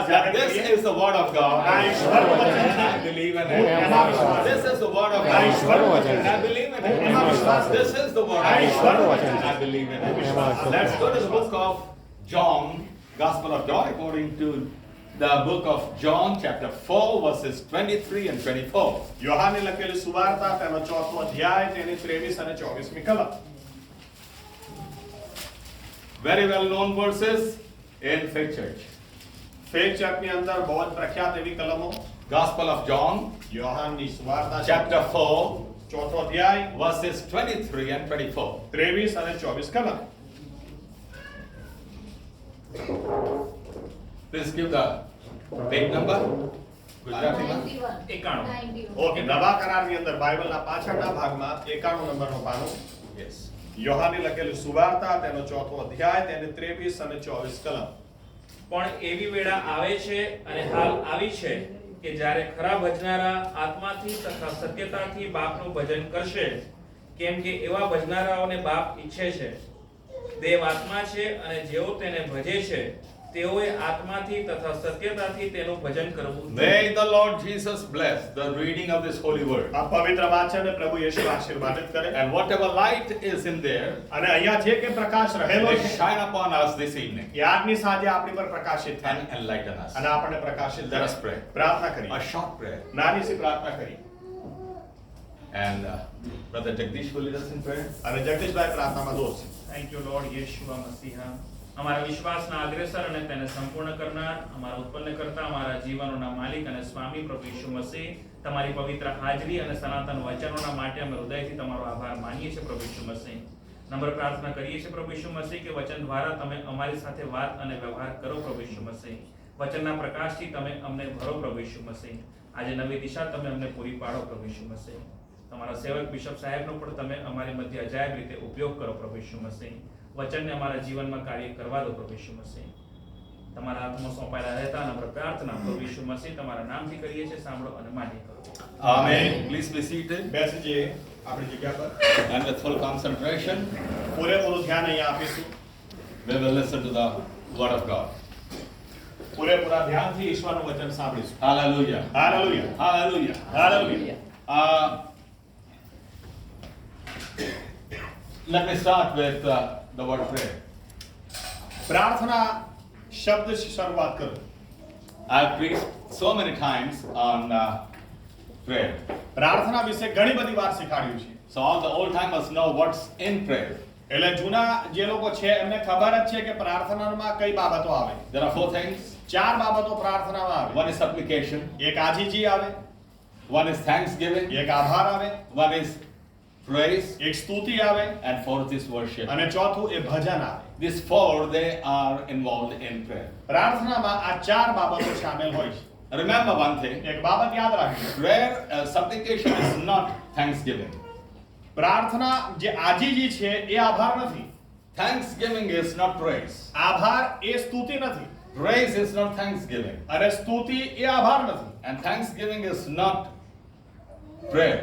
that this is the word of God. આ ઈશ્વરનું વચન છે. I believe in એમાં વિશ્વાસ it. છે. This is the word of આ God. ઈશ્વરનું વચન And છે. I believe in એમાં વિશ્વાસ it. છે. This is the word આ of ઈશ્વરનું God. વચન And છે. I believe in it. વિશ્વાસ છે. Let's go to the book of John, Gospel of John, according to the book of John, chapter 4, verses 23 and 24. યોહાને લખેલી સુવાર્તા તેનો 4થો અધ્યાય તેની 23 અને 24મી કલમ. Very well known verses in Faith Church. Faith ચર્ચની અંદર બહુ જ પ્રખ્યાત એવી કલમો. Gospel of John, યોહાનની સુવાર્તા chapter 4, 4થો અધ્યાય verses 23 and 24. 23 અને 24 કલમ. Please give the page number. Gujarati one. 91. Okay, નવા કરારની અંદર બાઇબલના પાછળના ભાગમાં 91 નંબરનું પાનું. Yes. યોહાને લખેલી સુવાર્તા તેનો 4થો અધ્યાય તેની 23 અને 24 કલમ. પણ એવી વેળા આવે છે અને હાલ આવી છે કે જ્યારે ખરા ભજનારા આત્માથી તથા સત્યતાથી બાપનું ભજન કરશે, કેમ કે એવા ભજનારાઓને બાપ ઈચ્છે છે. દેવ આત્મા છે અને જેઓ તેને ભજે છે તેઓએ આત્માથી તથા સત્યતાથી તેનું ભજન કરવું જોઈએ. May the Lord Jesus bless the reading of this holy word. આ પવિત્ર વાચનને પ્રભુ યೇಸુ આશીર્વાદિત કરે. And whatever light is in there, અને અહીંયા જે કે પ્રકાશ રહેલો may છે shine upon us this evening એ આજની સાંજે આપણી પર પ્રકાશિત થાય and enlighten us. અને આપણને પ્રકાશિત Let કરે. us pray. પ્રાર્થના કરીએ. A short prayer. નાની સી પ્રાર્થના કરીએ. And Brother Jagdish will lead us in prayer. અને જગદીશભાઈ પ્રાર્થનામાં દોષ. થેન્ક યુ લોર્ડ યેશુઆ મસીહા. અમારા વિશ્વાસના અગ્રેસર અને તેને સંપૂર્ણ કરનાર, અમારા ઉત્પન્ન કરતા, અમારા જીવનોના માલિક અને સ્વામી પ્રભુ ઈસુ મસીહ, તમારી પવિત્ર હાજરી અને સનાતન વચનોના માટે અમે હૃદયથી તમારો આભાર માનીએ છીએ પ્રભુ ઈસુ મસીહ. નમ્ર પ્રાર્થના કરીએ છીએ પ્રભુ ઈસુ મસીહ કે વચન દ્વારા તમે અમારી સાથે વાત અને વ્યવહાર કરો પ્રભુ ઈસુ મસીહ. વચનના પ્રકાશથી તમે અમને ભરો પ્રભુ ઈસુ મસીહ. આજે નવી દિશા તમે અમને પૂરી પાડો પ્રભુ ઈસુ મસીહ. તમારા સેવક બિશપ સાહેબનો પણ તમે અમારી મધ્ય અજાયબ રીતે ઉપયોગ કરો પ્રભુ ઈસુ મસીહ. વચનને અમારા જીવનમાં કાર્ય કરવા દો પ્રભુ ઈસુ મસીહ. તમારા હાથમાં સોંપાયેલા રહેતા નમ્ર પ્રાર્થના પ્રભુ ઈસુ મસીહ તમારા નામથી કરીએ છીએ, સાંભળો અને માન્ય કરો. Amen. Please be seated. બેસી જઈએ આપણી જગ્યા પર. And with full concentration, પૂરેપૂરું ધ્યાન અહીંયા આપીશું. we will listen to the word of God. પૂરેપૂરા ધ્યાનથી ઈશ્વરનું વચન સાંભળીશું. Hallelujah. Hallelujah. Hallelujah. Hallelujah. Let me start with the word prayer. પ્રાર્થના શબ્દથી શરૂઆત કરો. I've preached so many times on prayer. પ્રાર્થના વિશે ઘણી બધી વાર શીખવાડ્યું છે. So all the old timers know what's in prayer. એટલે જૂના જે લોકો છે એમને ખબર જ છે કે પ્રાર્થનામાં કઈ બાબતો આવે. There are four things. 4 બાબતો પ્રાર્થનામાં આવે. One is supplication, એક આજીજી આવે, one is thanksgiving, એક આભાર આવે, one is praise, એક સ્તુતિ આવે and fourth is worship. અને ચોથું એ ભજન આવે. These four, they are involved in prayer. પ્રાર્થનામાં આ 4 બાબતો શામેલ હોય છે. Remember one thing, એક બાબત યાદ રાખજો. prayer, supplication is not thanksgiving. પ્રાર્થના જે આજીજી છે એ આભાર નથી. Thanksgiving is not praise. આભાર એ સ્તુતિ નથી. Praise is not thanksgiving. અને સ્તુતિ એ આભાર નથી. And thanksgiving is not prayer.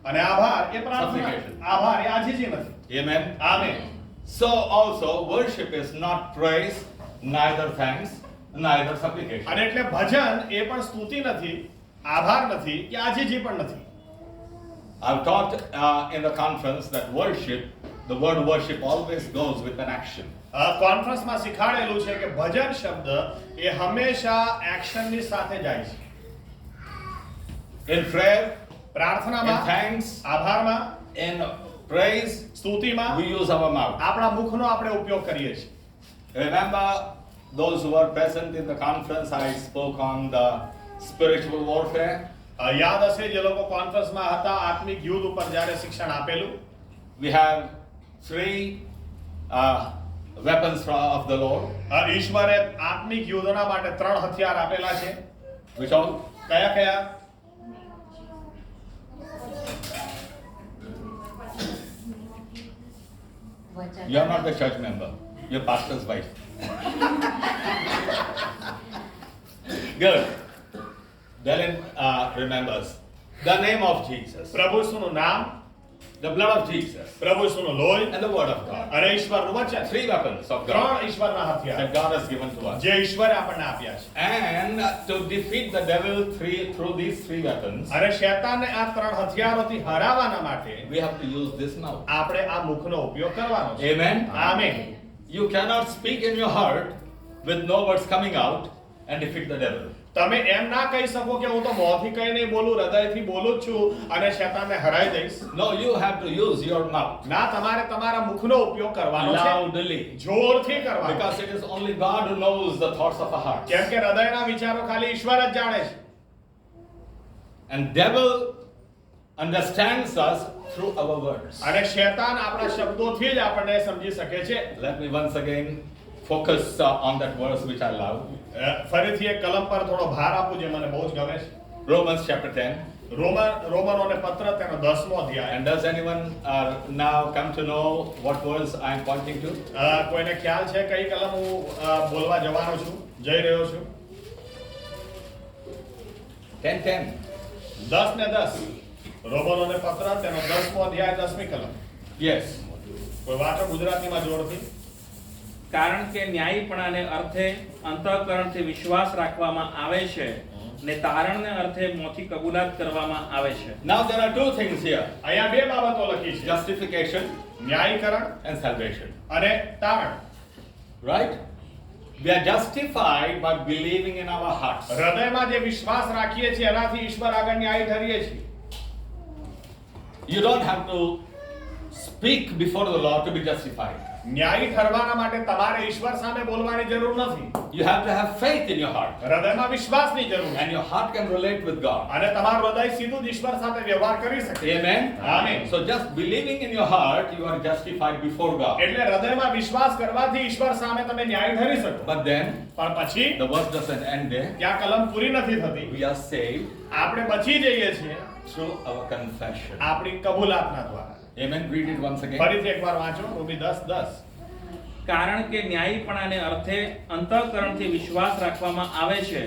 અને આભાર એ પ્રાર્થના. Supplication. આભાર એ આજીજી નથી. Amen. Amen. So also worship is not praise, neither thanks, neither supplication. અને એટલે ભજન એ પણ સ્તુતિ નથી, આભાર નથી કે આજીજી પણ નથી. I've taught in the conference that worship, the word worship always goes with an action. કોન્ફરન્સમાં શીખવાડેલું છે કે ભજન શબ્દ એ હંમેશા એક્શનની સાથે જાય છે. In prayer, in પ્રાર્થનામાં, thanks, આભારમાં, in praise, સ્તુતિમાં we use our mouth. આપણા મુખનો આપણે ઉપયોગ કરીએ છીએ. Remember those who were present in the conference, I spoke on the spiritual warfare. યાદ હશે જે લોકો કોન્ફરન્સમાં હતા આત્મિક યુદ્ધ ઉપર જ્યારે શિક્ષણ આપેલું. We have three weapons of the Lord. ઈશ્વરે આત્મિક યુદ્ધના માટે 3 હથિયાર આપેલા છે. Which all? કયા કયા? You are not the church member. You're pastor's wife. Good. Dylan remembers the name of Jesus. પ્રભુ ઈસુનું નામ, the blood of Jesus, પ્રભુ ઈસુનું લોહી and the word of God. અને ઈશ્વરનું વચન. Three weapons of God ત્રણ ઈશ્વરના હથિયાર that God has given to us. જે ઈશ્વરે આપણને આપ્યા છે. And to defeat the devil through these three weapons, અને શૈતાનને આ ત્રણ હથિયારોથી હરાવવાના માટે we have to use this mouth. આપણે આ મુખનો ઉપયોગ કરવાનો છે. Amen. Amen. You cannot speak in your heart with no words coming out and defeat the devil. તમે એમ ના કહી શકો કે હું તો મોંથી કઈ નહીં બોલું, હૃદયથી બોલું જ છું અને શૈતાનને હરાઈ દઈશ. No, you have to use your mouth ના, તમારે તમારા મુખનો ઉપયોગ કરવાનો છે. loudly, જોરથી કરવાનો. because it is only God who knows the thoughts of a heart. કેમ કે હૃદયના વિચારો ખાલી ઈશ્વર જ જાણે છે. And devil understands us through our words. અને શૈતાન આપણા શબ્દોથી જ આપણને સમજી શકે છે. Let me once again focus on that verse which I love. ફરીથી એક કલમ પર થોડો ભાર આપું જે મને બહુ જ ગમે છે. Romans chapter 10. રોમનોને પત્ર તેનો 10મો અધ્યાય. And does anyone now come to know what verse I am pointing to? કોઈને ખ્યાલ છે કઈ કલમ હું બોલવા જવાનો છું, જઈ રહ્યો છું? 10:10. 10 ને 10. રોમનોને પત્ર તેનો 10મો અધ્યાય 10મી કલમ. Yes. કોઈ વાંચો ગુજરાતીમાં જોરથી. કારણ કે ન્યાયીપણાને અર્થે અંતઃકરણથી વિશ્વાસ રાખવામાં આવે છે ને તારણને અર્થે મોંથી કબૂલાત કરવામાં આવે છે. Now there are two things here: અહીંયા બે બાબતો લખી છે. justification ન્યાયીકરણ and salvation. અને તારણ. Right? We are justified by believing in our hearts. હૃદયમાં જે વિશ્વાસ રાખીએ છીએ એનાથી ઈશ્વર આગળ ન્યાયી ઠરીએ છીએ. You don't have to speak before the Lord to be justified. ન્યાયી ઠરવાના માટે તમારે ઈશ્વર સામે બોલવાની જરૂર નથી. You have to have faith in your heart, હૃદયમાં વિશ્વાસની જરૂર છે. and your heart can relate with God. અને તમારું હૃદય સીધું જ ઈશ્વર સાથે વ્યવહાર કરી શકે. Amen. Amen. So just believing in your heart, you are justified before God. એટલે હૃદયમાં વિશ્વાસ કરવાથી ઈશ્વર સામે તમે ન્યાય ઠરી શકો. But then પણ પછી the verse doesn't end there. ત્યાં કલમ પૂરી નથી થતી. We are saved આપણે બચી જઈએ છીએ through our confession. આપણી કબૂલાતના દ્વારા. Amen. Read it once again. ફરીથી એકવાર વાંચો રોમી 10:10. કારણ કે ન્યાયીપણાને અર્થે અંતઃકરણથી વિશ્વાસ રાખવામાં આવે છે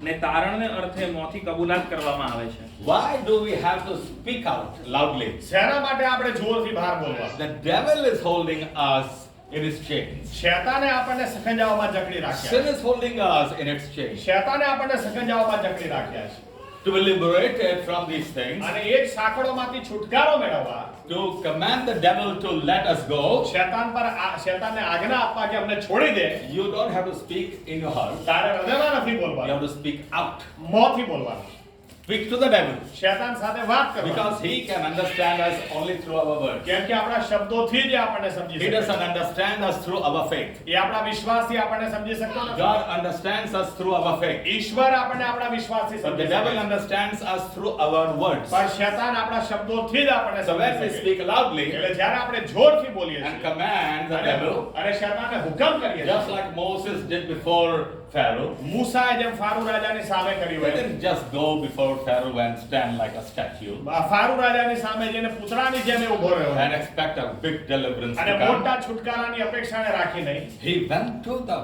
ને તારણને અર્થે મોંથી કબૂલાત કરવામાં આવે છે. Why do we have to speak out loudly? શેના માટે આપણે જોરથી બહાર બોલવા? The devil is holding us in his chains. શૈતાને આપણને સખંજાઓમાં જકડી રાખ્યા Sin છે. is holding us in its chains. શૈતાને આપણને સખંજાઓમાં જકડી રાખ્યા છે. To be liberated from these things, અને એ જ સાંકળોમાંથી છુટકારો મેળવવા, to command the devil to let us go, શૈતાનને આજ્ઞા આપવા કે અમને છોડી દે. you don't have to speak in your heart. તારે હૃદયમાં નથી You બોલવાનું, have to speak out. મોંથી બોલવાનું. Speak to the devil, શૈતાન સાથે વાત કરવાની. because he can understand us only through our words. કેમ કે આપણા શબ્દોથી જ એ આપણને સમજી He શકે. doesn't understand us through our faith. એ આપણા વિશ્વાસથી આપણને સમજી શકતો નથી. God understands us through our faith. ઈશ્વર આપણને આપણા વિશ્વાસથી But the સમજી devil શકે. understands us through our words. પણ શૈતાન આપણા શબ્દોથી જ આપણને So when સમજી we શકે. speak loudly એટલે જ્યારે આપણે જોરથી બોલીએ and છીએ command the devil, અને શૈતાનને હુકમ કરીએ just છીએ, like Moses did before Pharaoh, મૂસાએ જેમ ફારૂ રાજાની સામે કર્યું he હોય, didn't just go before Pharaoh and stand like a statue ફારૂ રાજાની સામે જઈને પુતળાની જેમ એ ઊભો રહ્યો and expect a big deliverance અને to come. મોટા છુટકારાની અપેક્ષાને રાખી નહીં. He went to the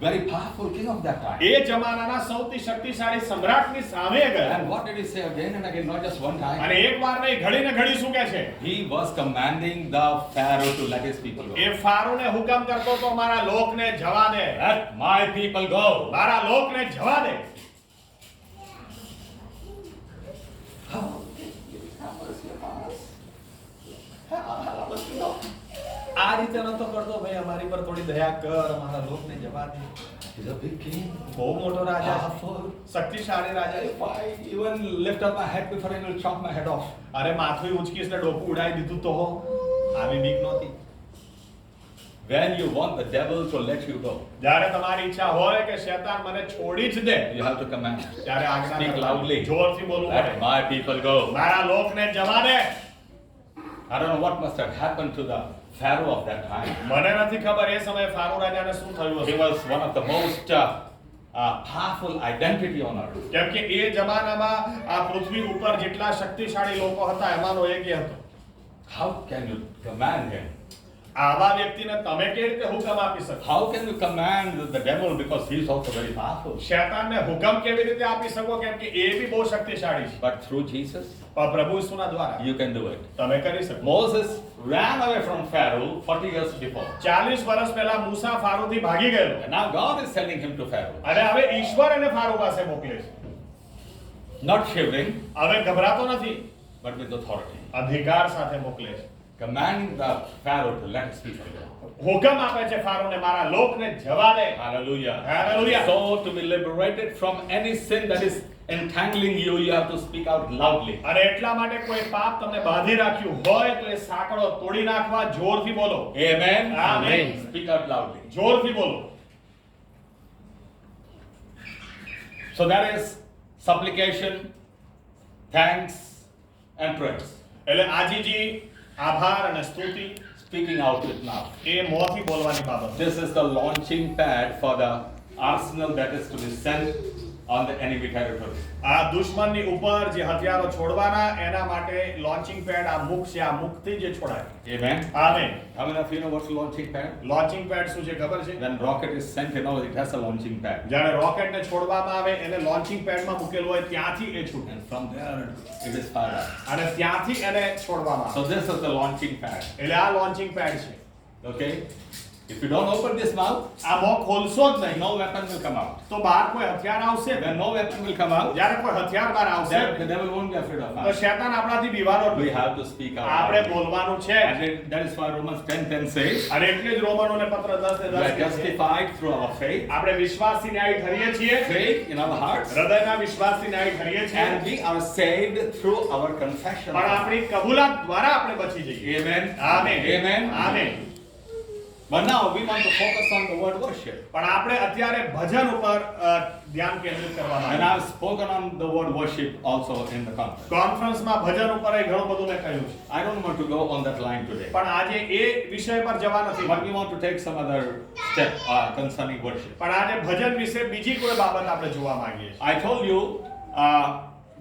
very powerful king of that time. એ જમાનાના સૌથી શક્તિશાળી સમ્રાટની સામે ગયા. And what did he say again and again, not just one time? અને એક વાર નહીં, ઘડીને ઘડી શું કહે છે? He was commanding the Pharaoh to let his people go. એ ફારૂને હુકમ કરતો તો મારા લોકને જવા દે, Let my people go. મારા લોકને જવા દે. આ રીતે નતો કરતો ભાઈ, અમારી પર થોડી દયા કર, અમારા લોકને જવા દે. He's a big king. બહુ મોટો રાજા છે, Powerful. શક્તિશાળી રાજા છે. If I even lift up my head before he will chop my head off. અરે માથું ઉંચકીશ ને ડોકું ઉડાવી દીધું તો આવી બીક નહોતી. When you want the devil to let you go, જ્યારે તમારી ઈચ્છા હોય કે શૈતાન મને છોડી જ દે, you have to command. ત્યારે આજ્ઞા Speak કરવાની. loudly. જોરથી બોલવું Let પડે. my people go. મારા લોકને જવા દે. I don't know what must have happened to the Pharaoh of that time. મને નથી ખબર એ સમયે ફારૂ રાજાને શું થયું He હશે. was one of the most powerful identity on earth. કેમ કે એ જમાનામાં આ પૃથ્વી ઉપર જેટલા શક્તિશાળી લોકો હતા એમાંનો એક એ હતો. How can you command him? આવા વ્યક્તિને તમે કેવી રીતે હુકમ આપી શકો? How can you command the devil because he is also very powerful? શૈતાનને હુકમ કેવી રીતે આપી શકો? કેમ કે એ બી બહુ શક્તિશાળી છે. But through Jesus, પણ પ્રભુ ઈસુના દ્વારા you can do it. તમે કરી શકો. Moses ran away from Pharaoh 40 years before. 40 વર્ષ પહેલા મૂસા ફારોથી ભાગી ગયેલો. And now God is sending him to Pharaoh. અને હવે ઈશ્વર એને ફારો પાસે મોકલે છે. Not shivering, હવે ગભરાતો નથી, but with authority. અધિકાર સાથે મોકલે છે. Commanding the Pharaoh to let his people go. હુકમ આપે છે ફારોને, મારા લોકને જવા દે. Hallelujah. Hallelujah. So to be liberated from any sin that is entangling you, you have to speak out loudly. અને એટલા માટે કોઈ પાપ તમને બાંધી રાખ્યું હોય તો એ સાંકળો તોડી નાખવા જોરથી બોલો. Amen. Amen. Speak out loudly. જોરથી બોલો. So that is supplication, thanks, and praise. એટલે આજીજી, આભાર અને સ્તુતિ Speaking out with mouth. એ મોંથી બોલવાની બાબત. This is the launching pad for the arsenal that is to be sent on the enemy territory. આ દુશ્મનની ઉપર જે હથિયારો છોડવાના એના માટે લોન્ચિંગ પેડ આ મુખ છે, આ મુખથી જે છોડાય. Amen. Amen. How many of you know what's a launching pad? Launching pad શું છે ખબર છે? When rocket is sent, you know it has a launching pad. જ્યારે રોકેટને છોડવામાં આવે એને લોન્ચિંગ પેડમાં મૂકેલું હોય ત્યાંથી એ છૂટે. And from there it is fired up. અને ત્યાંથી એને છોડવામાં આવે. So this is the launching pad. એટલે આ લોન્ચિંગ પેડ છે. Okay? If you don't open this mouth, આ મોં ખોલશો જ નહીં no weapon will come out. તો બહાર કોઈ હથિયાર આવશે. When no weapon will come out, જ્યારે કોઈ હથિયાર બહાર આવશે then the devil won't be afraid of તો us. શૈતાન આપણાથી બીવાનો જ We નહીં. have to speak out. આપણે loudly. બોલવાનું છે. And that is why Romans 10:10 says, અને એટલે જ રોમનોને પત્ર 10 we are 10 justified through our faith, આપણે વિશ્વાસથી ન્યાય ઠરીએ છીએ. faith in our hearts, હૃદયના વિશ્વાસથી ન્યાય ઠરીએ છીએ. and we are saved through our confession. પણ આપણી કબૂલાત દ્વારા આપણે બચી જઈએ. Amen. Amen. Amen. Amen. But now we want to focus on the word worship. પણ આપણે અત્યારે ભજન ઉપર ધ્યાન કેન્દ્રિત કરવા And માંગીએ. I've spoken on the word worship also in the conference. કોન્ફરન્સમાં ભજન ઉપર એ ઘણું બધું મેં કહ્યું છે. I don't want to go on that line today. પણ આજે એ વિષય પર જવા નથી. But we want to take some other step concerning worship. પણ આજે ભજન વિશે બીજી કોઈ બાબત આપણે જોવા માંગીએ છીએ. I told you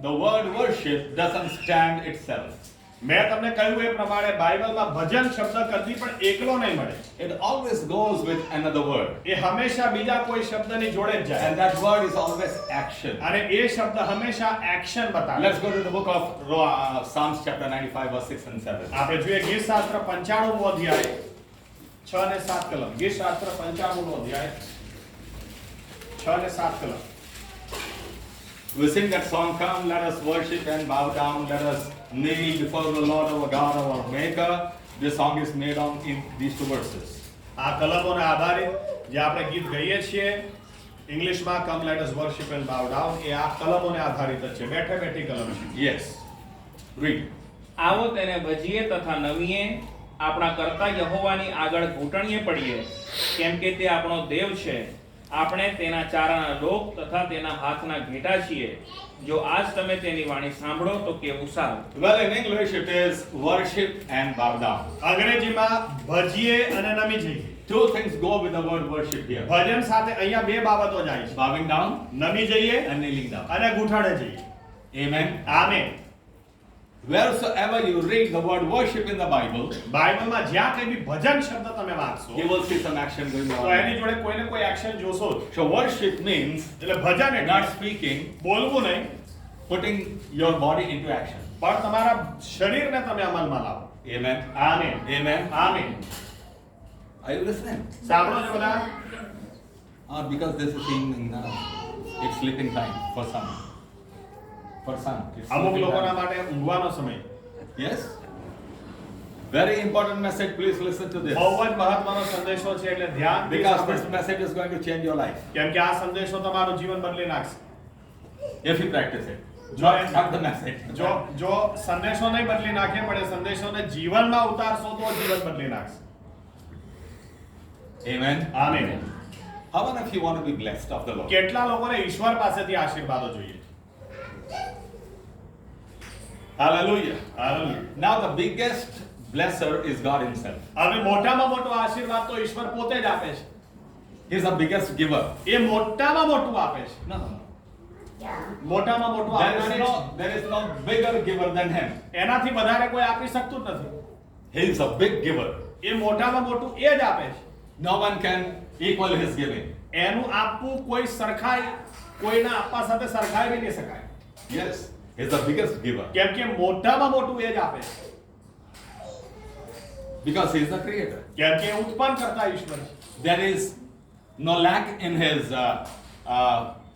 the word worship doesn't stand itself. મેં તમને કહ્યું એ પ્રમાણે બાઇબલમાં ભજન શબ્દ કદી પણ એકલો નહીં મળે. It always goes with another word. એ હંમેશા બીજા કોઈ શબ્દની જોડે જ જાય. And that word is always action. અને એ શબ્દ હંમેશા એક્શન બતાવે. Let's go to the book of Psalms chapter 95 verse 6 and 7. આપણે જોઈએ ગીતશાસ્ત્ર 95મો અધ્યાય 6 અને 7 કલમ. ગીતશાસ્ત્ર 95મો અધ્યાય 6 અને 7 કલમ. We sing that song, come let us worship and bow down, let us kneel before the Lord our God our Maker. This song is made on in these two verses. આ કલમોને આધારિત જે આપણે ગીત ગાઈએ છીએ ઇંગ્લિશમાં come let us worship and bow down એ આ કલમોને આધારિત જ છે. બેઠે બેઠી કલમ છે. Yes. Read. આવો તેને ભજીએ તથા નમીએ, આપણા કરતા યહોવાની આગળ ઘૂંટણીએ પડીએ, કેમ કે તે આપણો દેવ છે. આપણે તેના ચારાના લોક તથા તેના હાથના ઘેટા છીએ. જો આજ તમે તેની વાણી સાંભળો તો કેવું સારું. Well, in English it is worship and bow down. અંગ્રેજીમાં ભજીએ અને નમી જઈએ. Two things go with the word worship here. ભજન સાથે અહીંયા બે બાબતો જાય છે. Bowing down નમી જઈએ and kneeling down. અને ઘૂંટણે જઈએ. Amen. Amen. Wheresoever you read the word worship in the Bible, બાઇબલમાં જ્યાં કંઈ બી ભજન શબ્દ તમે વાંચશો you will see some action going તો on. એની જોડે કોઈ ને કોઈ એક્શન જોશો જ. So worship means એટલે ભજન એટલે not speaking, બોલવું નહીં putting your body into action. પણ તમારા શરીરને તમે અમલમાં લાવો. Amen. Amen. Amen. Amen. Are you listening? સાંભળો છો બધા? Because this is evening now. It's sleeping time for some. For some. It's અમુક sleeping લોકોના time. માટે ઊંઘવાનો સમય. Yes. Very important message. Please listen to this. બહુ જ મહત્વનો સંદેશો છે એટલે ધ્યાનથી Because this સાંભળો. message is going to change your life કેમ કે આ સંદેશો તમારું જીવન બદલી નાખશે. if you practice it. જો Not the message. જો સંદેશો નહીં બદલી નાખે પણ એ સંદેશોને જીવનમાં ઉતારશો તો જીવન બદલી નાખશે. Amen. Amen. How many of you want to be blessed of the Lord? કેટલા લોકોને ઈશ્વર પાસેથી આશીર્વાદો જોઈએ? Hallelujah. Hallelujah. Now the biggest blesser is God Himself. હવે મોટામાં મોટો આશીર્વાદ તો ઈશ્વર પોતે જ આપે છે. He is the biggest giver. એ મોટામાં મોટું આપે છે. No. મોટામાં મોટું આપનાર છે. There is no bigger giver than Him. એનાથી વધારે કોઈ આપી શકતું જ નથી. He is a big giver. એ મોટામાં મોટું એ જ આપે છે. No one can equal his giving. એનું આપવું કોઈ સરખાઈ કોઈના આપવા સાથે સરખાઈ બી નહીં શકાય. Yes, he's the biggest giver કેમ કે મોટામાં મોટું એ જ આપે છે. because he is the creator. કેમ કે ઉત્પન્ન કરતા ઈશ્વર છે. There is no lack in his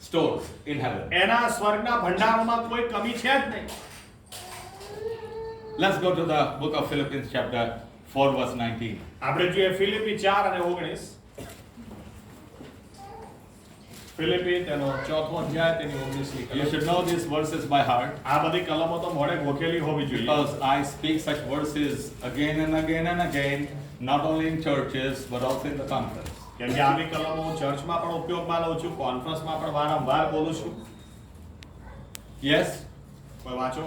stores in heaven. એના સ્વર્ગના ભંડારોમાં કોઈ કમી છે જ નહીં. Let's go to the book of Philippians chapter 4 verse 19. આપણે જોઈએ ફિલિપી 4 અને 19. ફિલિપી તેનો ચોથો અધ્યાય તેની 19મી You કલમ. should know these verses by heart આ બધી કલમો તો મોઢે ગોખેલી હોવી જોઈએ. because I speak such verses again and again and again, not only in churches but also in the conference. કેમ કે આવી કલમો હું ચર્ચમાં પણ ઉપયોગમાં લઉં છું, કોન્ફરન્સમાં પણ વારંવાર બોલું છું. Yes, કોઈ વાંચો.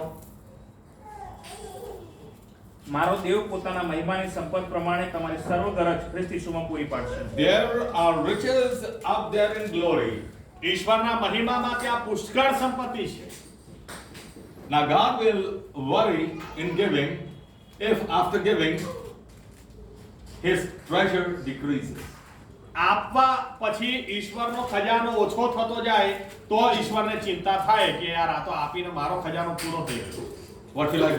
મારો દેવ પોતાના મહિમાની સંપત પ્રમાણે તમારી સર્વ ગરજ ખ્રિસ્ત ઈસુમાં પૂરી પાડશે. there are riches up there in glory. ઈશ્વરના મહિમામાં ત્યાં પુષ્કળ સંપત્તિ છે. Now God will worry in giving if after giving his treasure decreases. આપવા પછી ઈશ્વરનો ખજાનો ઓછો થતો જાય તો ઈશ્વરને ચિંતા થાય કે યાર આ તો આપીને મારો ખજાનો પૂરો થઈ ગયો. What will I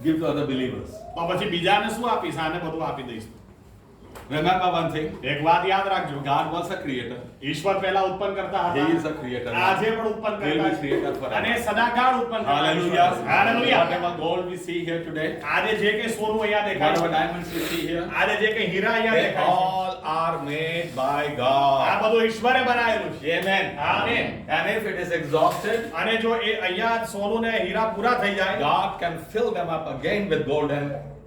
give to other believers? તો પછી બીજાને શું આપીશ? આને બધું આપી દઈશ. Remember one thing, એક વાત યાદ રાખજો. God was a creator. ઈશ્વર પહેલા ઉત્પન્ન કરતા He is હતા. a creator. આજે પણ ઉત્પન્ન He will be કરતા creator છે. forever. અને સદાકાળ ઉત્પન્ન કરતા Hallelujah. ઈશ્વર. Hallelujah. Whatever gold we see here today, આજે જે કે સોનું અહીંયા દેખાય whatever છે, diamonds we see here, આજે જે કે હીરા અહીંયા they દેખાય છે, all are made by આ God. બધું ઈશ્વરે બનાવેલું છે. Amen. Amen. And if it is exhausted, અને જો એ અહીંયા સોનું ને હીરા પૂરા થઈ જાય, God can fill them up again with gold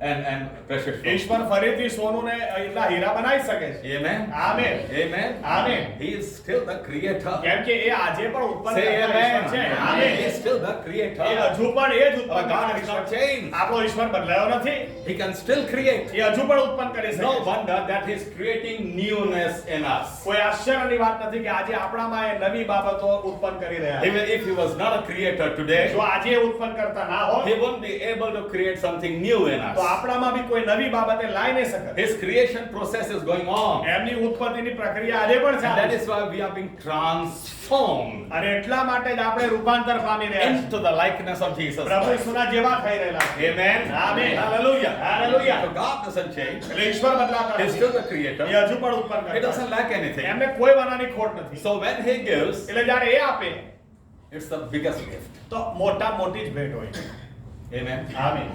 and precious stones. ઈશ્વર ફરીથી સોનું ને એટલા હીરા બનાવી શકે છે. Amen. Amen. Amen. Amen. He is still the creator. કેમ કે એ આજે પણ ઉત્પન્ન Say કરતા amen. ઈશ્વર છે. He Amen. is still the A creator. હજુ પણ એ જ Our ઉત્પન્ન God કરતા has not ઈશ્વર. changed. આપણો ઈશ્વર બદલાયો નથી. He can still create. એ હજુ પણ ઉત્પન્ન કરી શકે No છે. wonder that He is creating newness in us. કોઈ આશ્ચર્યની વાત નથી કે આજે આપણામાં એ નવી બાબતો ઉત્પન્ન કરી રહ્યા છે. Even if He was not a creator today, જો આજે એ ઉત્પન્ન કરતા ના હોય He wouldn't be able to create something new in તો us. આપણામાં બી કોઈ નવી બાબતે લાવી નહીં શકે. His creation process is going on. એમની ઉત્પત્તિની પ્રક્રિયા આજે પણ And ચાલે that છે. is why we are being transformed અને એટલા માટે જ આપણે રૂપાંતર પામી રહ્યા છીએ. into the likeness of Jesus પ્રભુ Christ. ઈસુના જેવા થઈ રહેલા છે. Amen. Amen. Hallelujah. Hallelujah. So God doesn't change. એટલે ઈશ્વર બદલાતા He is નથી. still the creator. એ હજુ પણ ઉત્પન્ન He કરે doesn't છે. lack anything. એમને કોઈ વનાની ખોટ નથી. So when He gives, એટલે જ્યારે એ આપે it's the biggest gift. તો મોટા મોટી જ ભેટ હોય. Amen. આમીન.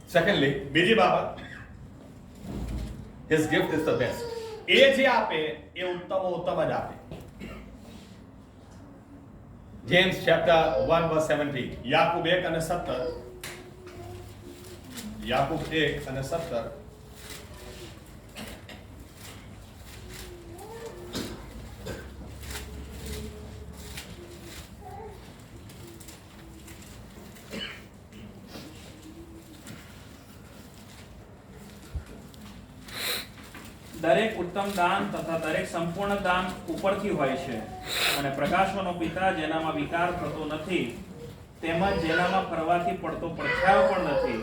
Secondly, બીજી બાબત, His gift is the best. એ જે આપે એ ઉત્તમ ઉત્તમ જ આપે. James chapter 1 verse 17. યાકૂબ 1 અને 17. યાકૂબ 1 અને 17. દરેક ઉત્તમ દાન તથા દરેક સંપૂર્ણ દાન ઉપરથી હોય છે અને પ્રકાશવાનો પિતા જેનામાં વિકાર થતો નથી તેમજ જેનામાં ફરવાથી પડતો પડછાયો પણ નથી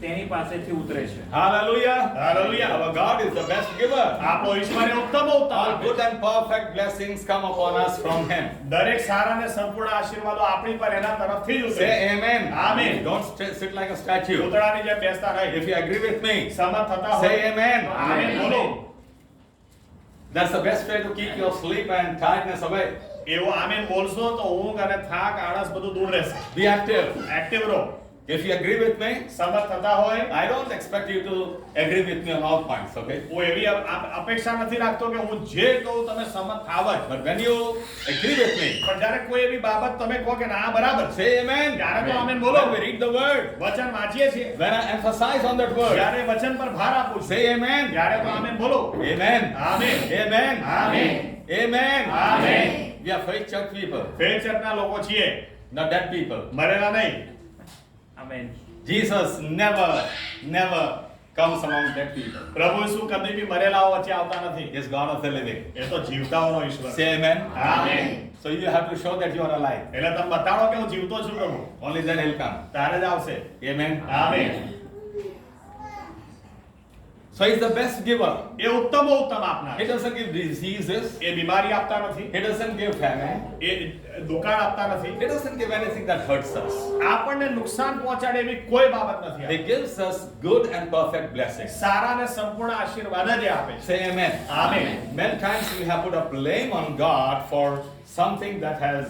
તેની પાસેથી ઉતરે છે. Hallelujah. Hallelujah. Our God is the best giver. આપણો ઈશ્વર એ ઉત્તમ ઉત્તમ All આપે. good and perfect blessings come upon us from Him. દરેક સારા અને સંપૂર્ણ આશીર્વાદો આપણી પર એના તરફથી જ ઉતરે. Say amen. Amen. Don't sit like a statue. પૂતળાની જેમ બેસતા નહીં. If you agree with me, સહમત થતા say હોય. amen. આમેન બોલો. That's the best way to keep your sleep and tiredness away. એવું આમેન બોલશો તો ઊંઘ અને થાક આળસ બધું દૂર રહેશે. Be active. એક્ટિવ રહો. If you agree with me, સહમત થતા હોય. I don't expect you to agree with me on all points, okay? હું એવી અપેક્ષા નથી રાખતો કે હું જે કહું તમે સહમત થાવ જ. But when you agree with me, પણ જ્યારે કોઈ એવી બાબત તમે કહો કે ના આ બરાબર છે, say amen. ત્યારે તો આમેન બોલો. When we read the word, વચન વાંચીએ છીએ, when I emphasize on that word, જ્યારે વચન પર ભાર આપું છું, say amen. ત્યારે તો આમેન બોલો. Amen. Amen. Amen. Amen. Amen. Amen. We are faith church people, ફેર ચર્ચના લોકો છીએ, not dead people. મરેલા નહીં. Amen. Jesus never comes among dead people. પ્રભુ ઈસુ કદી બી મરેલાઓ વચ્ચે આવતા નથી. He is God of the living. એ તો જીવતાઓનો ઈશ્વર છે. Say amen. Amen. So you have to show that you are alive. એટલે તમે બતાડો કે હું જીવતો છું પ્રભુ, Only then He'll come. ત્યારે જ આવશે. Amen. Amen. So he's the best giver. એ ઉત્તમ આપનાર He છે. doesn't give diseases. એ બીમારી આપતા નથી, He doesn't give famine. એ દુકાળ આપતા નથી, He doesn't give anything that hurts us. આપણને નુકસાન પહોંચાડે એવી કોઈ બાબત નથી He આપતી. gives us good and perfect blessings. સારા અને સંપૂર્ણ આશીર્વાદ જ એ આપે છે. Say amen. Amen. Many times we have put a blame on God for something that has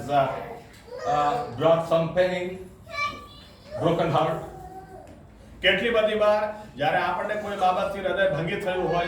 brought some pain, broken heart. કેટલી બધી વાર જ્યારે આપણને કોઈ બાબતથી હૃદય ભંગિત થયું હોય,